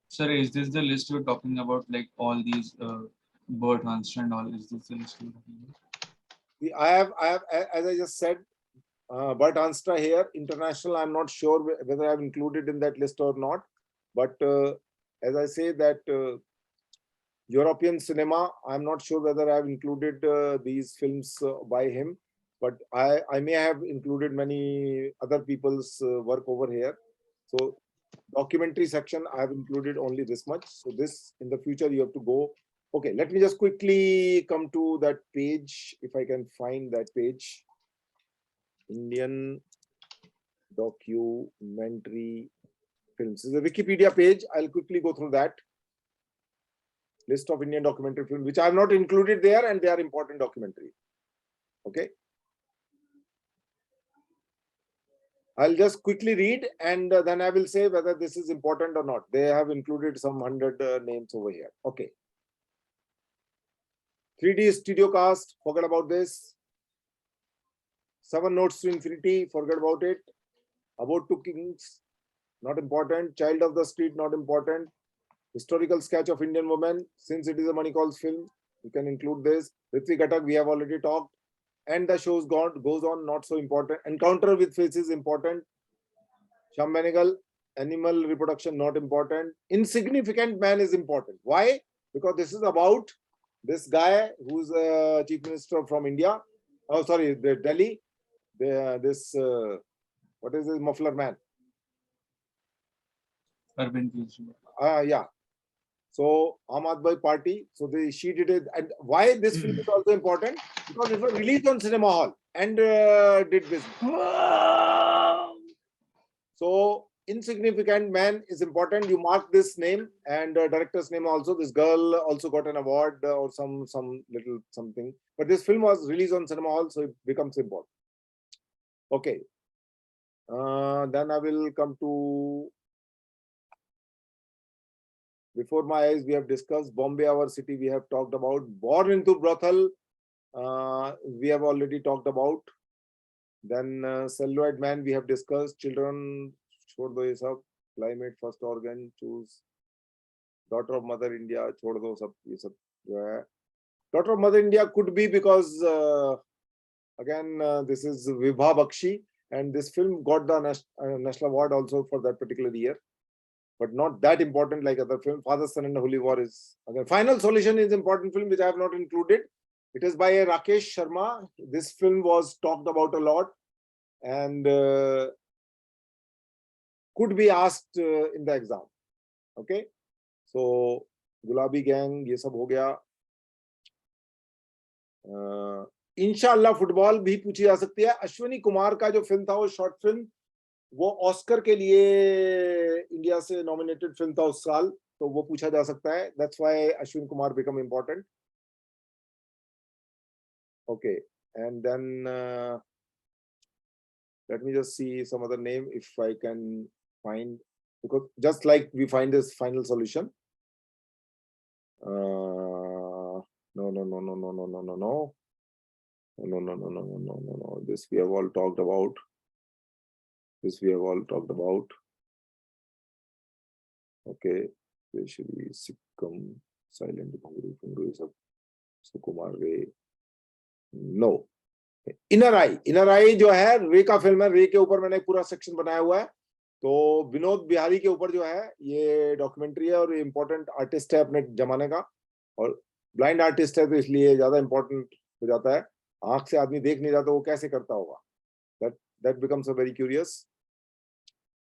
Sir, is this the list you're talking about? Like all these Bert Hanstra and all? Is this the list you're talking about? I have, as I just said, Bert Hanstra here. International, I'm not sure whether I've included in that list or not. But as I say that European cinema, I'm not sure whether I've included these films by him. But I may have included many other people's work over here. So documentary section, I have included only this much. So this, in the future, you have to go. Okay, let me just quickly come to that page, if I can find that page. Indian documentary films. This is a Wikipedia page. I'll quickly go through that. List of Indian documentary films, which I have not included there, and they are important documentary. Okay. I'll just quickly read, and then I will say whether this is important or not. They have included some 100 names over here. Okay. 3D studio cast, forget about this. 7 Notes to Infinity, forget about it. About Two Kings, not important. Child of the Street, not important. Historical sketch of Indian woman, since it is a Manikal's film, you can include this. Ritvik Ghatak, we have already talked. And the show goes on, not so important. Encounter with Faces, important. Sham Benegal, animal reproduction, not important. Insignificant Man is important. Why? Because this is about this guy who's a chief minister from India. Oh, sorry, the Delhi. What is this muffler man? Arvind Kejriwal. Yeah. So Aam Aadmi Party. So she did it. And why this film is also important? Because it was released on cinema hall and did business. So Insignificant Man is important. You mark this name and director's name also. This girl also got an award or some little something. But this film was released on cinema hall, so it becomes important. Okay. Then I will come to. Before My Eyes, we have discussed. Bombay, Our City, we have talked about. Born into Brothel, we have already talked about. Then Celluloid Man, we have discussed. Children, छोड़ दो ये सब. Climate, First Organ, Choose. Daughter of Mother India, छोड़ दो सब ये सब जो है. Daughter of Mother India could be because again this is Vibha Bakshi, and this film got the national award also for that particular year. But not that important like other film. Father, Son and the Holy War is again. Final Solution is important film which I have not included. It is by Rakesh Sharma. This film was talked about a lot and could be asked in the exam. Okay, so Gulabi Gang ये सब हो गया. इंशाल्लाह football भी पूछी जा सकती है. अश्विनी कुमार का जो फिल्म था वो शॉर्ट फिल्म वो ऑस्कर के लिए इंडिया से नॉमिनेटेड फिल्म था उस साल, तो वो पूछा जा सकता है. That's why Ashwin Kumar become important. Okay, and then let me just see some other name if I can find, because just like we find this Final Solution. No. This we have all talked about. Okay, especially Sikkim, Silent Guru, Sukumar Ray. No. Inner eye जो है रे का film है. रे के ऊपर मैंने पूरा सेक्शन बनाया हुआ है. तो विनोद बिहारी के ऊपर जो है ये डॉक्यूमेंट्री है और इम्पोर्टेंट आर्टिस्ट है अपने जमाने का और ब्लाइंड आर्टिस्ट है, तो इसलिए ज्यादा इम्पोर्टेंट हो जाता है. आंख से आदमी देख नहीं रहा तो वो कैसे करता होगा. that becomes a very curious.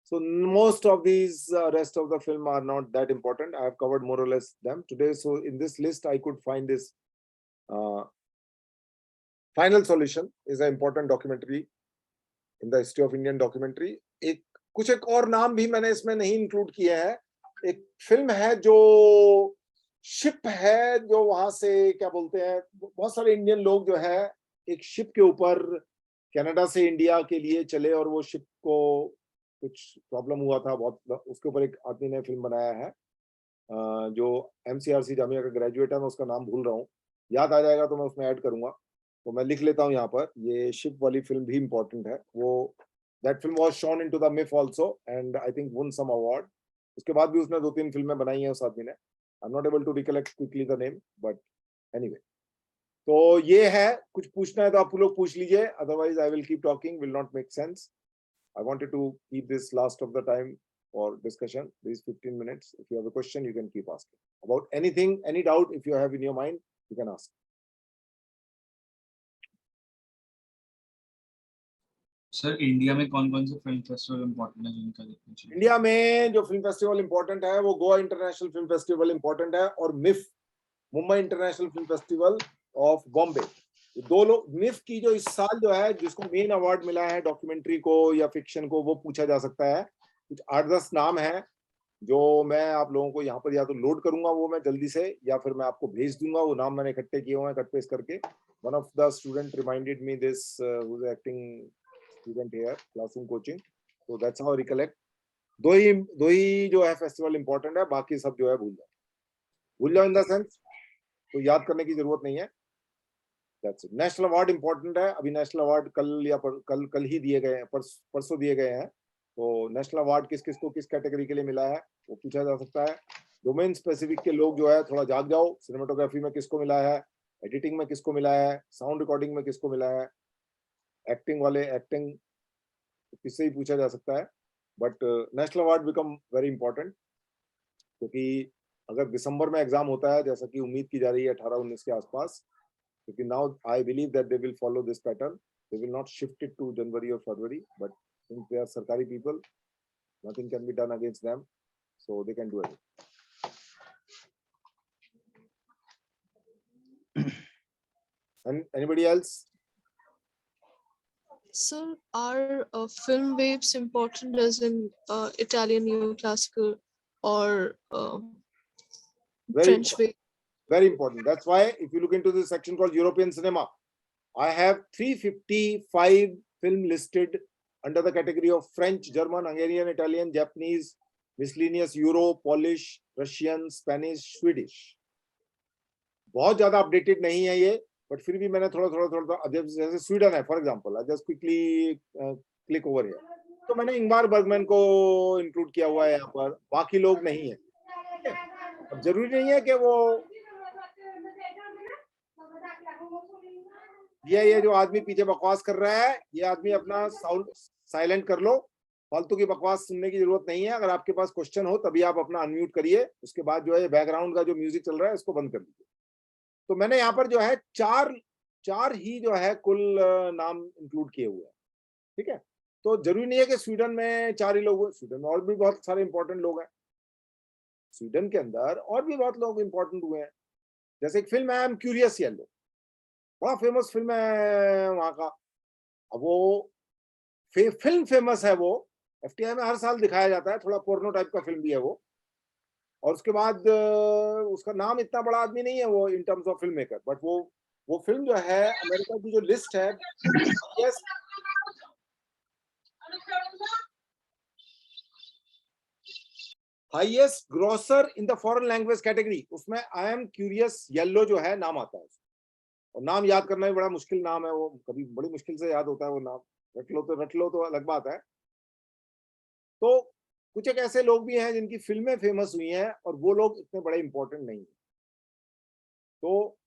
So most of these rest of the film are not that important. I have covered more or less them today. So in this list I could find this Final Solution is an important documentary in the history of Indian documentary. कुछ एक और नाम भी मैंने इसमें नहीं include किए हैं. एक फिल्म है जो शिप है, जो वहां से क्या बोलते हैं, बहुत सारे इंडियन लोग जो है एक शिप के ऊपर कनाडा से इंडिया के लिए चले और वो शिप को कुछ प्रॉब्लम हुआ था बहुत, उसके ऊपर एक आदमी ने फिल्म बनाया है जो MCRC जामिया का ग्रेजुएट है. मैं उसका नाम भूल रहा हूँ, याद आ जाएगा तो मैं उसमें ऐड करूंगा. तो मैं लिख लेता हूँ यहाँ पर. ये शिप वाली फिल्म भी इम्पोर्टेंट है. वो that film was shown into the MIFF also and I think won some award. उसके बाद भी उसने 2-3 फिल्में बनाई हैं उस आदमी ने. I am not able to recollect quickly the name, but anyway. तो ये है. कुछ पूछना है तो आप लोग पूछ लीजिए, otherwise I will keep talking, will not make sense. I wanted to keep this last of the time for discussion, these 15 minutes. If you have a question, you can keep asking about anything, any doubt. If you have in your mind, you can ask. Sir India में कौन कौन से film festival important है जिनका देखना चाहिए? India में जो फिल्म फेस्टिवल इम्पोर्टेंट है वो Goa international film festival important है और MIFF, Mumbai international film festival of Bombay. दो लोग मिफ की जो इस साल जो है जिसको मेन अवार्ड मिला है डॉक्यूमेंट्री को या फिक्शन को, वो पूछा जा सकता है. कुछ 8-10 नाम है जो मैं आप लोगों को यहाँ पर या तो लोड करूंगा वो मैं जल्दी से, या फिर मैं आपको भेज दूंगा. वो नाम मैंने इकट्ठे किए हुए हैं कट पेस्ट करके. One of the student reminded me this, who is acting student here, classroom coaching. So that's how I recollect. दो ही जो है फेस्टिवल इंपॉर्टेंट है, बाकी सब जो है भूल जाओ इन द सेंस, तो याद करने की जरूरत नहीं है. That's it. National award important है. अभी नेशनल अवार्ड कल ही दिए गए हैं, परसों दिए गए हैं. तो नेशनल अवार्ड किस किस को किस कैटेगरी के लिए मिला है वो पूछा जा सकता है. डोमेन स्पेसिफिक के लोग जो है थोड़ा जाग जाओ. सिनेमेटोग्राफी में किसको मिला है, एडिटिंग में किसको मिला है, साउंड रिकॉर्डिंग में किसको मिला है, एक्टिंग वाले एक्टिंग किससे ही पूछा जा सकता है. But national award become very important, क्योंकि अगर दिसंबर में एग्जाम होता है जैसा कि उम्मीद की जा रही है 18-19 के आसपास, क्योंकि now I believe that they will follow this pattern. They will not shift it to January और February, but since they are सरकारी people, nothing can be done against them. so they can do it. And anybody else? Sir, are film waves important as in Italian neoclassical or Very French important. wave? Very important. That's why if you look into this section called European cinema, I have 355 film listed under the category of French, German, Hungarian, Italian, Japanese, miscellaneous, Euro, Polish, Russian, Spanish, Swedish. बहुत ज्यादा updated नहीं है ये, but फिर भी मैंने थोड़ा जैसे स्वीडन है for example, I just quickly click over here, तो मैंने इंगमार बर्गमैन को इंक्लूड किया हुआ है यहाँ पर, बाकी लोग नहीं है. अब जरूरी नहीं है कि वो ये जो आदमी पीछे बकवास कर रहा है, ये आदमी अपना साउंड साइलेंट कर लो, फालतू की बकवास सुनने की जरूरत नहीं है. अगर आपके पास क्वेश्चन हो तभी आप अपना अनम्यूट करिए, उसके बाद जो है बैकग्राउंड का जो म्यूजिक चल रहा है इसको बंद कर दीजिए. तो मैंने यहाँ पर जो है चार ही जो है कुल नाम इंक्लूड किए हुए हैं. ठीक है, तो जरूरी नहीं है कि स्वीडन में 4 ही लोग, स्वीडन में और भी बहुत सारे इंपॉर्टेंट लोग हैं. स्वीडन के अंदर और भी बहुत लोग इंपॉर्टेंट हुए हैं. जैसे एक फिल्म है आई एम क्यूरियस येलो, बड़ा फेमस फिल्म है वहां का. अब वो फिल्म फेमस है, वो एफटीआई में हर साल दिखाया जाता है, थोड़ा पोर्नो टाइप का फिल्म भी है वो. और उसके बाद उसका नाम इतना बड़ा आदमी नहीं है वो in terms of film maker, but वो फिल्म जो है अमेरिका की जो लिस्ट है, yes, highest grocer in the foreign language category, उसमें आई एम क्यूरियस येलो जो है नाम आता है. और नाम याद करना भी बड़ा मुश्किल नाम है, वो कभी बड़ी मुश्किल से याद होता है वो नाम. रट लो तो अलग बात है. तो कुछ एक ऐसे लोग भी हैं जिनकी फिल्में फेमस हुई हैं और वो लोग इतने बड़े इंपॉर्टेंट नहीं है. तो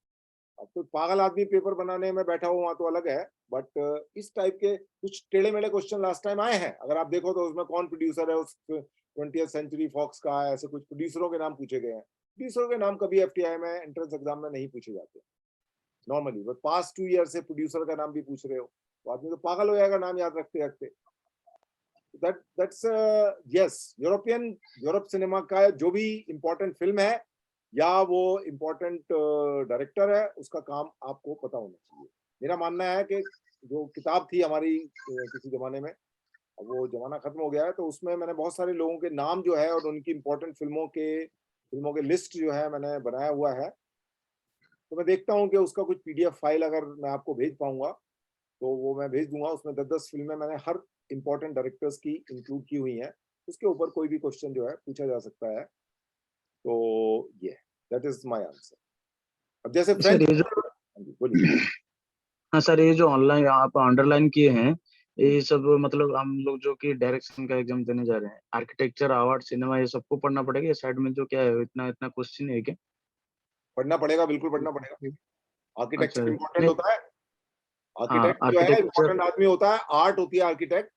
अब तो पागल आदमी पेपर बनाने में बैठा हुआ तो अलग है, बट इस टाइप के कुछ टेढ़े मेढ़े क्वेश्चन लास्ट टाइम आए हैं. अगर आप देखो तो उसमें कौन प्रोड्यूसर है उस 20th सेंचुरी फॉक्स का, ऐसे कुछ प्रोड्यूसरों के नाम पूछे गए हैं. प्रोड्यूसरों के नाम कभी एफटीआई में एंट्रेंस एग्जाम में नहीं पूछे जाते नॉर्मली, बट पास्ट 2 ईयर से प्रोड्यूसर का नाम भी पूछ रहे हो तो आदमी तो पागल हो जाएगा नाम याद रखते रखते. that's yes, यूरोप सिनेमा का जो भी इम्पोर्टेंट फिल्म है या वो इम्पोर्टेंट डायरेक्टर है, उसका काम आपको पता होना चाहिए. मेरा मानना है कि जो किताब थी हमारी किसी जमाने में, अब वो जमाना खत्म हो गया है, तो उसमें मैंने बहुत सारे लोगों के नाम जो है और उनकी इम्पोर्टेंट फिल्मों के लिस्ट जो है मैंने बनाया हुआ है. तो मैं देखता हूँ कि उसका कुछ पीडीएफ फाइल अगर मैं आपको भेज पाऊंगा तो वो मैं भेज दूंगा. उसमें 10-10 फिल्में मैंने हर इंपॉर्टेंट डायरेक्टर्स की इंक्लूड की हुई हैं. उसके ऊपर कोई भी क्वेश्चन जो है पूछा जा सकता है. तो ये दैट इज माय आंसर. अब जैसे फ्रेंच, बोलिए. हाँ सर, ये जो ऑनलाइन आप अंडरलाइन किए हैं, ये सब मतलब हम लोग जो कि डायरेक्शन का एग्जाम देने जा रहे हैं, आर्किटेक्चर, आर्ट, सिनेमा, ये सबको पढ़ना पड़ेगा या साइड में जो क्या है इतना क्वेश्चन है क्या? पढ़ना पड़ेगा, बिल्कुल पढ़ना पड़ेगा. आर्किटेक्चर इंपॉर्टेंट होता है. हाँ, आर्किटेक्ट जो है इंपॉर्टेंट आदमी होता है. आर्ट होती है architect.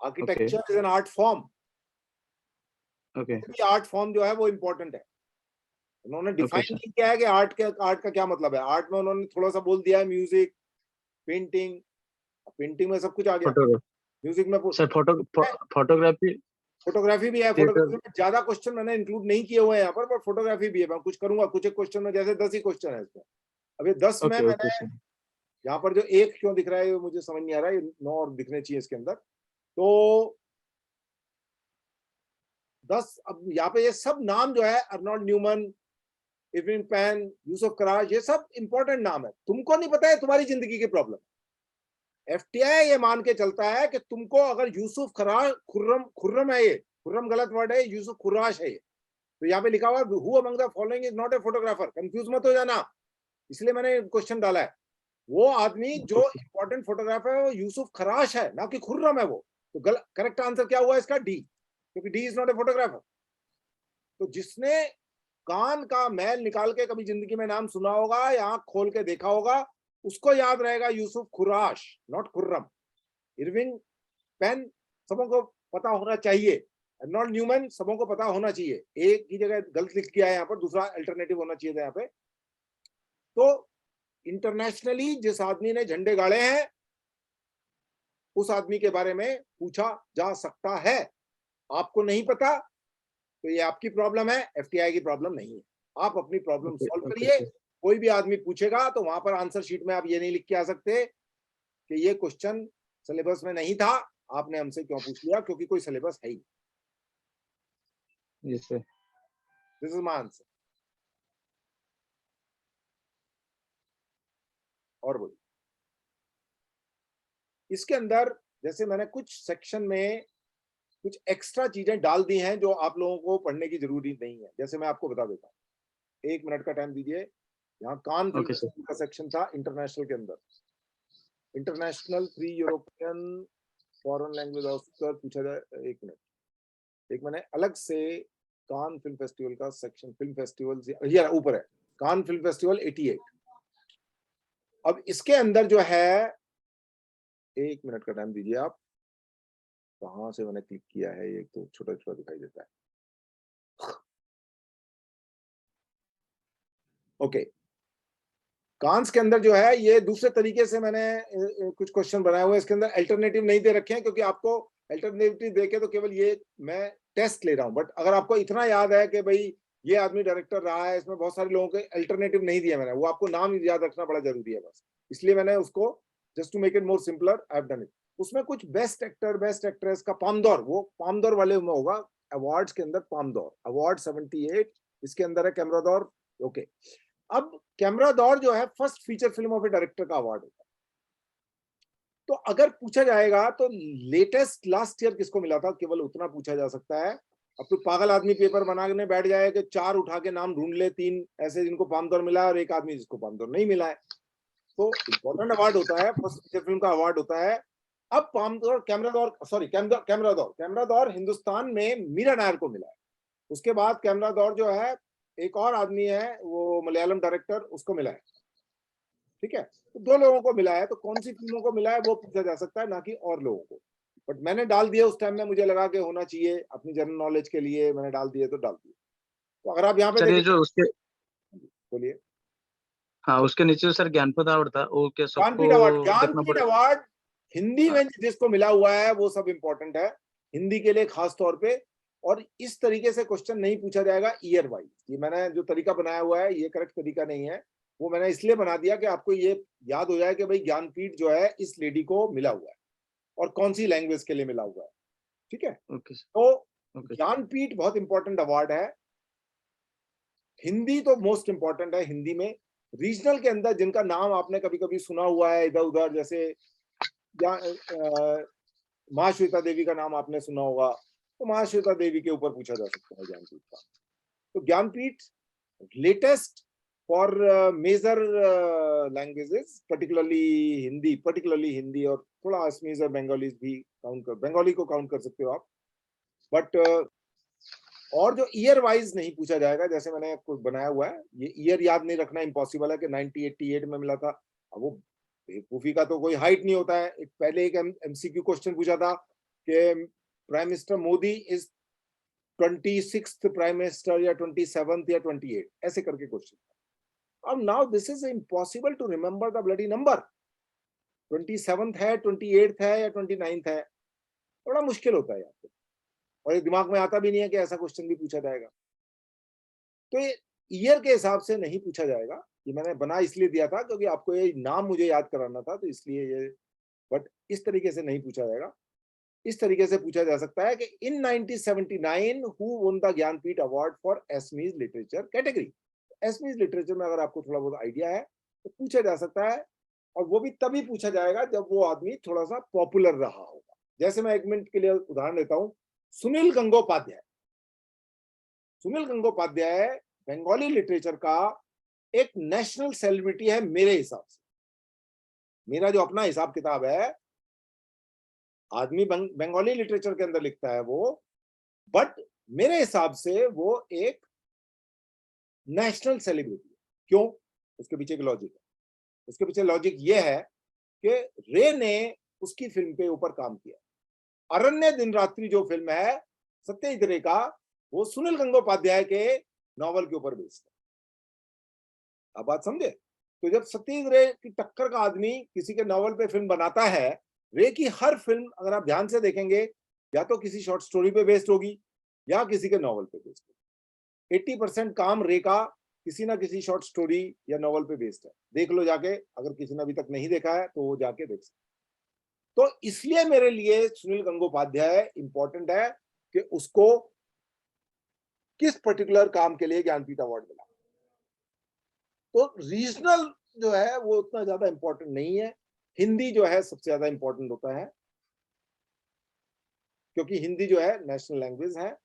Architecture is an art form. Art form जो है वो इम्पोर्टेंट है. उन्होंने डिफाइन नहीं किया है कि आर्ट का क्या मतलब है. आर्ट में उन्होंने थोड़ा सा बोल दिया है म्यूजिक, पेंटिंग में सब कुछ आ गया. म्यूजिक में सर फोटोग्राफी भी है. फोटोग्राफी में ज्यादा क्वेश्चन मैंने इंक्लूड नहीं किए हुए हैं यहाँ पर, बट फोटोग्राफी भी है. मैं कुछ करूंगा, कुछ एक क्वेश्चन में, जैसे 10 ही क्वेश्चन है इसमें. अभी 10 में मैंने यहाँ पर जो एक क्यों दिख रहा है मुझे समझ नहीं आ रहा है, 9 और दिखने चाहिए इसके अंदर. तो 10, अब यहाँ पे ये सब नाम जो है, Arnold Newman, Irving Penn, Yousuf Karsh, ये सब इंपॉर्टेंट नाम है. तुमको नहीं पता है, तुम्हारी जिंदगी की प्रॉब्लम. एफटीआई ये मान के चलता है कि तुमको अगर यूसुफ खराश, खुर्रम है, ये खुर्रम गलत वर्ड है, यूसुफ खुराश है ये. तो यहाँ पे लिखा हुआ who among the following is not a photographer. Confuse मत हो जाना, इसलिए मैंने क्वेश्चन डाला है. वो आदमी जो इंपॉर्टेंट फोटोग्राफर है वो यूसुफ खराश है, ना कि खुर्रम है वो. तो करेक्ट आंसर क्या हुआ इसका? डी, क्योंकि D is not a photographer. तो जिसने कान का मैल निकाल के कभी जिंदगी में नाम सुना होगा या आंख खोल के देखा होगा, उसको याद रहेगा Yousuf Karsh, not Khurram. Irving Penn सबों को पता होना चाहिए. अर्नोल्ड न्यूमन सबों को पता होना चाहिए. एक की जगह गलत लिख किया है यहाँ पर, दूसरा अल्टरनेटिव होना चाहिए था यहाँ पे. तो इंटरनेशनली जिस आदमी ने झंडे गाड़े हैं उस आदमी के बारे में पूछा जा सकता है. आपको नहीं पता तो ये आपकी प्रॉब्लम है, एफटीआई की प्रॉब्लम नहीं है। आप अपनी प्रॉब्लम सॉल्व करिए। कोई भी आदमी पूछेगा तो वहां पर आंसर शीट में आप ये नहीं लिख के आ सकते कि ये क्वेश्चन सिलेबस में नहीं था, आपने हमसे क्यों पूछ लिया, क्योंकि कोई सिलेबस है ही। Yes sir. This is my answer. और बोलिए। इसके अंदर जैसे मैंने कुछ सेक्शन में कुछ एक्स्ट्रा चीजें डाल दी हैं जो आप लोगों को पढ़ने की जरूरी नहीं है। जैसे मैं आपको बता देता हूँ, 1 मिनट का टाइम दीजिए। यहाँ कान फिल्म ओके सर। का सेक्शन था इंटरनेशनल के अंदर, international 3 European foreign language officer पूछा जाए। 1 मिनट, एक मैंने अलग से कान फिल्म फेस्टिवल का सेक्शन, फिल्म फेस्टिवल ये ऊपर है, कान फिल्म फेस्टिवल 88। अब इसके अंदर जो है, 1 मिनट का टाइम दीजिए आप। कहां से मैंने क्लिक किया है, ये तो छोटा छोटा दिखाई देता है। ओके, कांस के अंदर जो है ये दूसरे तरीके से मैंने कुछ क्वेश्चन बनाए हुए हैं। इसके अंदर अल्टरनेटिव नहीं दे रखे हैं क्योंकि आपको अल्टरनेटिव देके तो केवल ये मैं टेस्ट ले रहा हूं। बट अगर आपको इतना याद है कि भाई ये आदमी डायरेक्टर रहा है, इसमें बहुत सारे लोगों के अल्टरनेटिव नहीं दिया मैंने, वो आपको नाम याद रखना बड़ा जरूरी है बस, इसलिए मैंने उसको just to make it more simpler I have done it. उसमें कुछ बेस्ट एक्टर, बेस्ट एक्ट्रेस का पामदौर, वो पामदौर वाले में होगा अवार्ड्स के अंदर। पामदौर अवार्ड 78 इसके अंदर है। कैमरा दौर, ओके। अब कैमरा दौर जो है first feature film of A director का अवार्ड होता है। तो अगर पूछा जाएगा तो लेटेस्ट लास्ट ईयर किसको मिला था, केवल उतना पूछा जा सकता है। अब तो पागल आदमी पेपर बनाने बैठ जाए कि 4 उठा के नाम ढूंढ ले, 3 ऐसे जिनको पामदौर मिला है और एक आदमी जिसको पामदौर नहीं मिला है। तो इंपॉर्टेंट अवार्ड होता है, फर्स्ट फीचर फिल्म का अवार्ड होता है। अब पामदौर, कैमरा दौर, सॉरी कैमरा दौर हिंदुस्तान में मीरा नायर को मिला है। उसके बाद कैमरा दौर जो है एक और आदमी है, वो मलयालम डायरेक्टर, उसको मिला है। ठीक है, तो 2 लोगों को मिला है। तो कौन सी फिल्मों को मिला है वो पूछा जा सकता है, ना कि और लोगों को। बट मैंने डाल दिया उस टाइम में, मुझे लगा कि होना चाहिए अपनी जनरल नॉलेज के लिए, मैंने डाल दिए तो डाल दिए। तो अगर आप यहाँ पे सर ये देखिए, जो उसके, बोलिए। हाँ उसके नीचे सर ज्ञानपीठ अवार्ड था, वो क्या सबको ज्ञानपीठ अवार्ड, देखना ज्ञानपीठ पड़ेगा? अवार्ड हिंदी में जिसको मिला हुआ है वो सब इंपॉर्टेंट है, हिंदी के लिए खास तौर पे। और इस तरीके से क्वेश्चन नहीं पूछा जाएगा ईयर वाइज। ये मैंने जो तरीका बनाया हुआ है ये करेक्ट तरीका नहीं है, वो मैंने इसलिए बना दिया कि आपको ये याद हो जाए कि भाई ज्ञानपीठ जो है इस लेडी को मिला हुआ है और कौन सी लैंग्वेज के लिए मिला हुआ है। ठीक है, ओके सर। तो ज्ञानपीठ बहुत इंपॉर्टेंट अवार्ड है। हिंदी तो मोस्ट इंपॉर्टेंट है। हिंदी में रीजनल के अंदर जिनका नाम आपने कभी कभी सुना हुआ है इधर उधर, जैसे माँ श्वेता देवी का नाम आपने सुना होगा, तो माँ श्वेता देवी के ऊपर पूछा जा सकता है ज्ञानपीठ का। तो Jnanpith latest for major languages, particularly Hindi और थोड़ा असमीज और बंगाली भी काउंट कर, बंगाली को काउंट कर सकते हो आप। बट और जो ईयर वाइज नहीं पूछा जाएगा, जैसे मैंने कुछ बनाया हुआ है, ये ईयर याद नहीं रखना इम्पॉसिबल है कि 1988 में मिला था। अब वो बेवकूफी का तो कोई हाइट नहीं होता है। पहले एक MCQ क्वेश्चन पूछा था कि prime minister Modi is 26th prime minister या 27th या 28, ऐसे करके क्वेश्चन। अब now this is impossible to remember the bloody number. 27th है, 28th है या 29th है, बड़ा मुश्किल होता है यहाँ पे। और ये दिमाग में आता भी नहीं है कि ऐसा क्वेश्चन भी पूछा जाएगा। तो ये ईयर के हिसाब से नहीं पूछा जाएगा। ये मैंने बना इसलिए दिया था क्योंकि आपको ये नाम मुझे याद कराना था, तो इसलिए ये। बट इस तरीके से नहीं पूछा जाएगा। इस तरीके से पूछा जा सकता है कि इन 1979 who won the Jnanpith award for एसमीज literature category. एसमीज literature में अगर आपको थोड़ा बहुत आइडिया है तो पूछा जा सकता है, और वो भी तभी पूछा जाएगा जब वो आदमी थोड़ा सा पॉपुलर रहा होगा। जैसे मैं 1 मिनट के लिए उदाहरण देता हूं, सुनील गंगोपाध्याय। सुनील गंगोपाध्याय बंगाली लिटरेचर का एक नेशनल सेलिब्रिटी है मेरे हिसाब से। मेरा जो अपना हिसाब किताब है, आदमी बंगाली लिटरेचर के अंदर लिखता है वो, बट मेरे हिसाब से वो एक नेशनल सेलिब्रिटी है। क्यों? उसके पीछे एक लॉजिक है। उसके पीछे लॉजिक ये है कि रे ने उसकी फिल्म के ऊपर काम किया। अरण्य दिन रात्रि जो फिल्म है सत्यजीत रे का, वो सुनील गंगोपाध्याय के नॉवल के ऊपर बेस्ड है। आप बात समझे? तो जब सत्यजीत रे की टक्कर का आदमी किसी के नॉवल पे फिल्म बनाता है, रे की हर फिल्म अगर आप ध्यान से देखेंगे, या तो किसी शॉर्ट स्टोरी पे बेस्ड होगी या किसी के नॉवल पे बेस्ड होगी। 80% काम रे का किसी ना किसी शॉर्ट स्टोरी या नॉवल पे बेस्ड है। देख लो जाके, अगर किसी ने अभी तक नहीं देखा है तो वो जाके देख सकते। तो इसलिए मेरे लिए सुनील गंगोपाध्याय इंपॉर्टेंट है कि उसको किस पर्टिकुलर काम के लिए ज्ञानपीठ अवार्ड मिला। तो रीजनल जो है वो उतना ज्यादा इंपॉर्टेंट नहीं है, हिंदी जो है सबसे ज्यादा इंपॉर्टेंट होता है, क्योंकि हिंदी जो है नेशनल लैंग्वेज है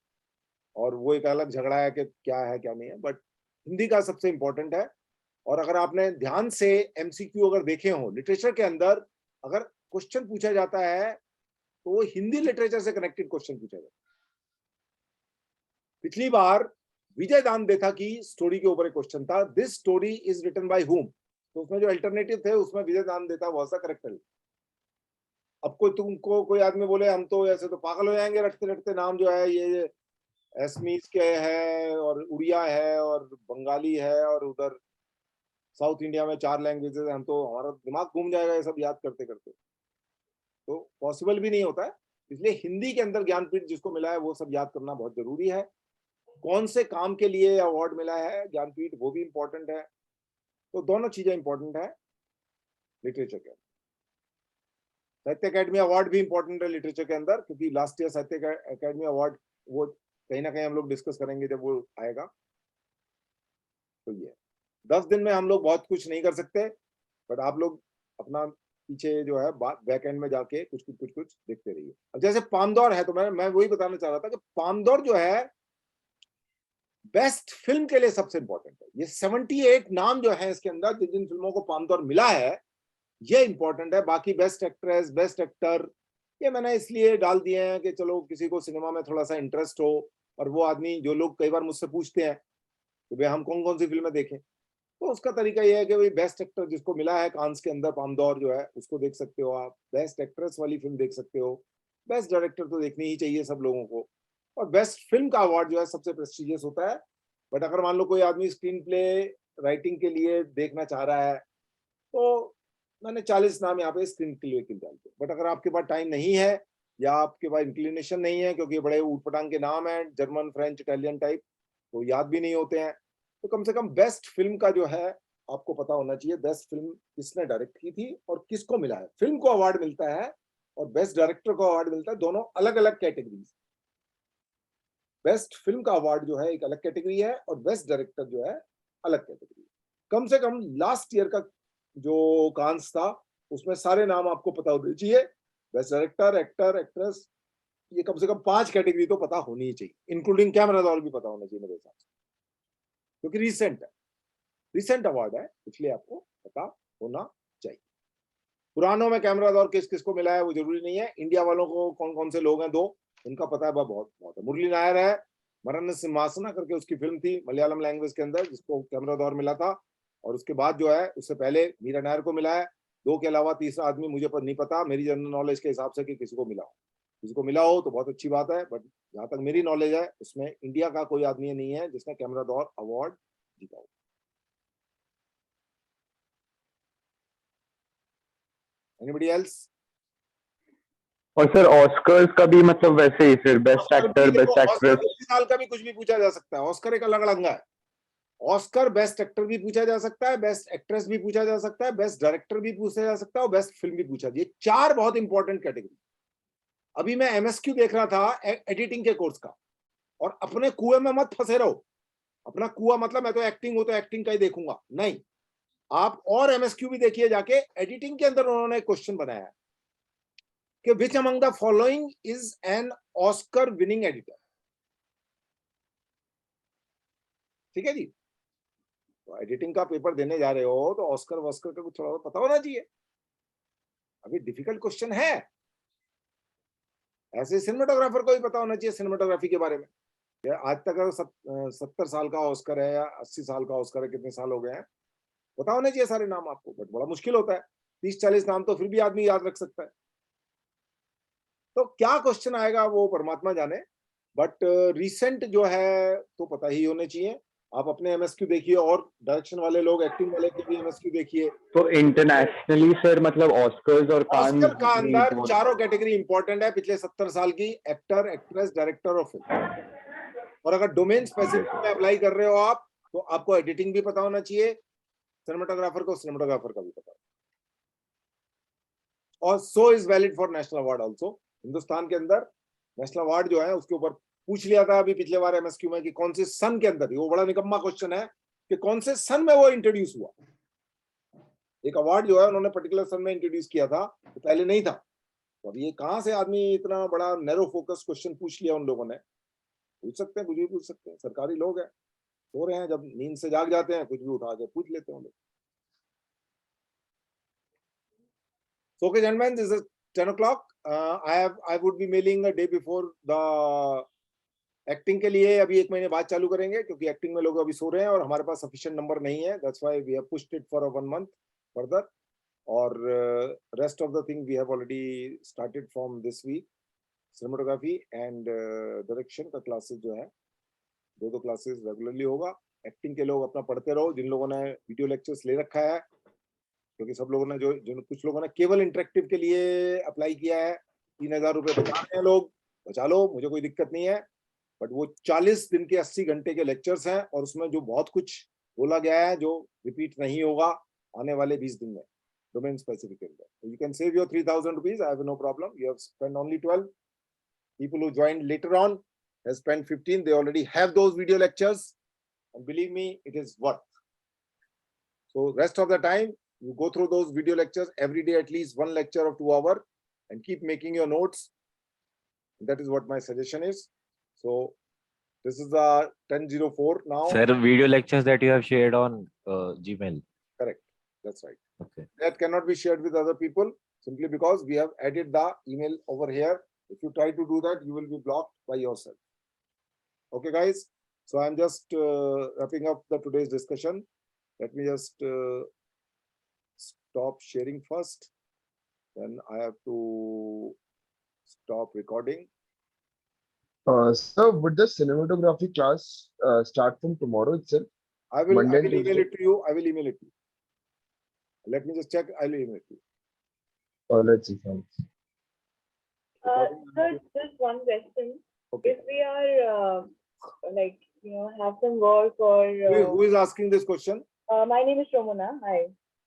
और वो एक अलग झगड़ा है कि क्या है क्या नहीं है, बट हिंदी का सबसे इंपॉर्टेंट है। और अगर आपने ध्यान से एमसीक्यू अगर देखे हो लिटरेचर के अंदर, अगर क्वेश्चन पूछा जाता है तो वो हिंदी लिटरेचर से कनेक्टेड क्वेश्चन पूछा जाता है। पिछली बार विजय दान देथा की स्टोरी के ऊपर एक क्वेश्चन था, this story is written by whom, तो उसमें जो अल्टरनेटिव थे उसमें विजय दान देथा वाज द करेक्ट। अब कोई तुमको कोई आदमी बोले हम तो ऐसे तो पागल हो जाएंगे रटते रटते नाम जो है ये एसमीज के है और उड़िया है और बंगाली है और उधर साउथ इंडिया में 4 लैंग्वेजेस है, हम तो हमारा दिमाग घूम जाएगा ये सब याद करते करते, तो पॉसिबल भी नहीं होता है। इसलिए हिंदी के अंदर ज्ञानपीठ जिसको मिला है वो सब याद करना बहुत जरूरी है। कौन से काम के लिए अवार्ड मिला है ज्ञानपीठ वो भी इंपॉर्टेंट है। तो दोनों चीजें इंपॉर्टेंट है लिटरेचर के अंदर। साहित्य अकेडमी अवार्ड भी इंपॉर्टेंट है लिटरेचर के अंदर, क्योंकि लास्ट ईयर साहित्य अकेडमी अवार्ड वो कहीं ना कहीं हम लोग डिस्कस करेंगे जब वो आएगा। तो ये 10 दिन में हम लोग बहुत कुछ नहीं कर सकते, बट आप लोग अपना पीछे जो है बैक एंड में जाके कुछ देखते रहिए। अब जैसे पामदौर है, तो मैं वही बताना चाह रहा था कि पामदौर जो है बेस्ट फिल्म के लिए सबसे इंपॉर्टेंट है। ये 78 नाम जो है इसके अंदर जिन फिल्मों को पामदौर मिला है ये इंपॉर्टेंट है। बाकी बेस्ट एक्ट्रेस, बेस्ट एक्टर, ये मैंने इसलिए डाल दिए हैं कि चलो किसी को सिनेमा में थोड़ा सा इंटरेस्ट हो, और वो आदमी जो लोग कई बार मुझसे पूछते हैं कि भाई हम कौन कौन सी फिल्में देखें, तो उसका तरीका ये है कि भाई बेस्ट एक्टर जिसको मिला है कांस के अंदर पामदौर जो है उसको देख सकते हो आप, बेस्ट एक्ट्रेस वाली फिल्म देख सकते हो, बेस्ट डायरेक्टर तो देखनी ही चाहिए सब लोगों को, और बेस्ट फिल्म का अवार्ड जो है सबसे प्रेस्टिजियस होता है। बट अगर मान लो कोई आदमी स्क्रीन प्ले राइटिंग के लिए देखना चाह रहा है तो मैंने 40 नाम यहाँ पे स्क्रीन प्ले के डाल दिए। बट अगर आपके पास टाइम नहीं है या आपके पास इंक्लिनेशन नहीं है, क्योंकि बड़े ऊटपटांग के नाम है जर्मन, फ्रेंच, इटालियन टाइप, तो याद भी नहीं होते हैं, तो कम से कम बेस्ट फिल्म का जो है आपको पता होना चाहिए, बेस्ट फिल्म किसने डायरेक्ट की थी और किसको मिला है। फिल्म को अवार्ड मिलता है और बेस्ट डायरेक्टर को अवार्ड मिलता है, दोनों अलग अलग कैटेगरीज। बेस्ट फिल्म का अवार्ड जो है एक अलग कैटेगरी है और बेस्ट डायरेक्टर जो है अलग कैटेगरी। कम से कम लास्ट ईयर का जो कांस था उसमें सारे नाम आपको पता होने चाहिए, बेस्ट डायरेक्टर, एक्टर, एक्ट्रेस, ये कम से कम 5 कैटेगरी तो पता होनी ही चाहिए, इंक्लूडिंग कैमरामैन भी पता होना चाहिए मेरे हिसाब से, क्योंकि रिसेंट है, रिसेंट अवार्ड है, इसलिए आपको पता होना चाहिए। पुरानों में कैमरामैन किस किस को मिला है वो जरूरी नहीं है। इंडिया वालों को कौन कौन से लोग हैं, 2 उनका पता है, बहुत बहुत है। मुरली नायर है, मरण सिंहासना करके उसकी फिल्म थी मलयालम लैंग्वेज के अंदर जिसको कैमरामैन मिला था, और उसके बाद जो है उससे पहले मीरा नायर को मिला है। 2 के अलावा तीसरा आदमी मुझे पर नहीं पता मेरी जनरल नॉलेज के हिसाब से कि किसी को मिला हो। किसी को मिला हो तो बहुत अच्छी बात है, बट जहां तक मेरी नॉलेज है उसमें इंडिया का कोई आदमी नहीं है जिसने कैमरामैन अवार्ड जीता हो। Anybody else? और सर ऑस्कर्स का भी मतलब वैसे ही फिर बेस्ट ऑस्कर एक्टर, भी देखो, बेस्ट ऑस्कर एक्ट्रेस? इसी साल का भी कुछ भी पूछा जा सकता है, ऑस्कर एक अलग अलग है। ऑस्कर बेस्ट एक्टर भी पूछा जा सकता है, बेस्ट एक्ट्रेस भी पूछा जा सकता है, बेस्ट डायरेक्टर भी पूछा जा सकता है और बेस्ट फिल्म भी पूछा। ये 4 बहुत इंपॉर्टेंट कैटेगरी। अभी मैं एमएसक्यू देख रहा था एडिटिंग के कोर्स का, और अपने कुएं में मत फंसे रहो। अपना कुआ मतलब मैं तो एक्टिंग हो तो एक्टिंग का ही देखूंगा, नहीं, आप और एमएसक्यू भी देखिए जाके। एडिटिंग के अंदर उन्होंने क्वेश्चन बनाया है कि which among the following is an Oscar winning editor. ठीक है जी, तो एडिटिंग का पेपर देने जा रहे हो तो ऑस्कर वॉस्कर का कुछ थोड़ा पता होना चाहिए। अभी डिफिकल्ट क्वेश्चन है। ऐसे सिनेमेटोग्राफर को भी पता होना चाहिए सिनेमेटोग्राफी के बारे में। आज तक अगर 70 साल का ऑस्कर है या 80 साल का ऑस्कर है, कितने साल हो गए हैं, पता होने चाहिए सारे नाम आपको, बट बड़ा मुश्किल होता है। 30-40 नाम तो फिर भी आदमी याद रख सकता है। तो क्या क्वेश्चन आएगा वो परमात्मा जाने, बट रिसेंट जो है तो पता ही होने चाहिए। आप अपने MSQ देखिए और डायरेक्शन वाले लोग, एक्टिंग वाले के भी MSQ देखिए। तो इंटरनेशनली सर मतलब ऑस्कर्स और कान ऑस्कर का अंदर चारों कैटेगरी इंपॉर्टेंट है पिछले 70 साल की, एक्टर, एक्ट्रेस, डायरेक्टर और फिल्म। और अगर डोमेन स्पेसिफिक में अप्लाई कर रहे हो आप, तो आपको एडिटिंग भी पता होना चाहिए, सिनेमाटोग्राफर को सिनेमाटोग्राफर का भी पता। और so is valid for national award also. Hindustan के अंदर नेशनल अवार्ड जो है उसके ऊपर पूछ लिया था अभी पिछले बार MSQ में कि कौन से सन के अंदर, वो बड़ा निकम्मा क्वेश्चन है कि कौन से सन में वो इंट्रोड्यूस हुआ। एक अवार्ड जो है उन्होंने पर्टिकुलर सन में इंट्रोड्यूस किया था, तो पहले नहीं था। तो अब ये कहां से आदमी इतना बड़ा नैरो फोकस क्वेश्चन पूछ लिया उन लोगों ने। पूछ सकते हैं, कुछ भी पूछ सकते हैं, सरकारी लोग हैं, सो रहे हैं, जब नींद से जाग जाते हैं कुछ भी उठा के पूछ लेते हैं लोग। So, okay, gentlemen, this is 10 o'clock. I would be mailing a day before the acting के लिए अभी 1 महीने बाद चालू करेंगे, क्योंकि एक्टिंग में लोग अभी सो रहे हैं और हमारे पास सफिशिएंट नंबर नहीं है। That's why we have pushed it for 1 month further. और rest of the thing we have already started from this week. Cinematography and direction का क्लासेस जो है 2 क्लासेस रेगुलरली होगा। एक्टिंग के लोग अपना पढ़ते रहो, जिन लोगों ने वीडियो लेक्चर्स ले रखा है, क्योंकि सब लोगों ने जो कुछ लोगों ने केवल इंटरेक्टिव के लिए अप्लाई किया है, 3000 रुपए बचा रहे हैं लोग, बचा लो, मुझे कोई दिक्कत नहीं है। बट वो 40 दिन के 80 घंटे के लेक्चर्स हैं और उसमें जो बहुत कुछ बोला गया है जो रिपीट नहीं होगा आने वाले 20 दिन में डोमेन स्पेसिफिक के अंदर। You can save your 3000 rupees, I have no problem. You have spend only 12. People who joined later on have spent 15. They already have those video lectures, and believe me, it is worth. So rest of the time you go through those video lectures every day, at least 1 lecture of 2 hours, and keep making your notes. That is what my suggestion is. So this is the 10:04 now. Sir, video lectures that you have shared on Gmail. Correct. That's right. Okay. That cannot be shared with other people simply because we have added the email over here. If you try to do that, you will be blocked by yourself. Okay, guys. So I'm just wrapping up the today's discussion. Let me just stop sharing first. Then I have to stop recording. Sir, would the cinematography class start from tomorrow itself? I will Monday and email Tuesday? it to you. I will email it to you. Let me just check. I'll email it to you. Let's see. Thanks. Sir, just one question. Okay. If we are like have some work or Who is asking this question? my name is Shomuna. Hi.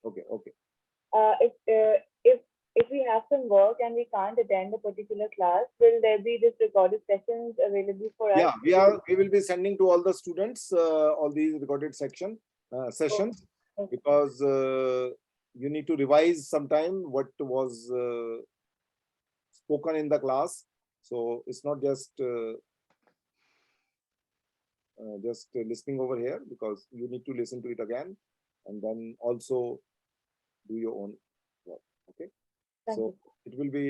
Okay. Okay. If we have some work and we can't attend a particular class, will there be this recorded sessions available for us? Yeah, we will be sending to all the students all these recorded sessions, Okay. because you need to revise sometime what was spoken in the class. So it's not just listening over here, because you need to listen to it again and then also do your own work. Okay. Thank So you. it will be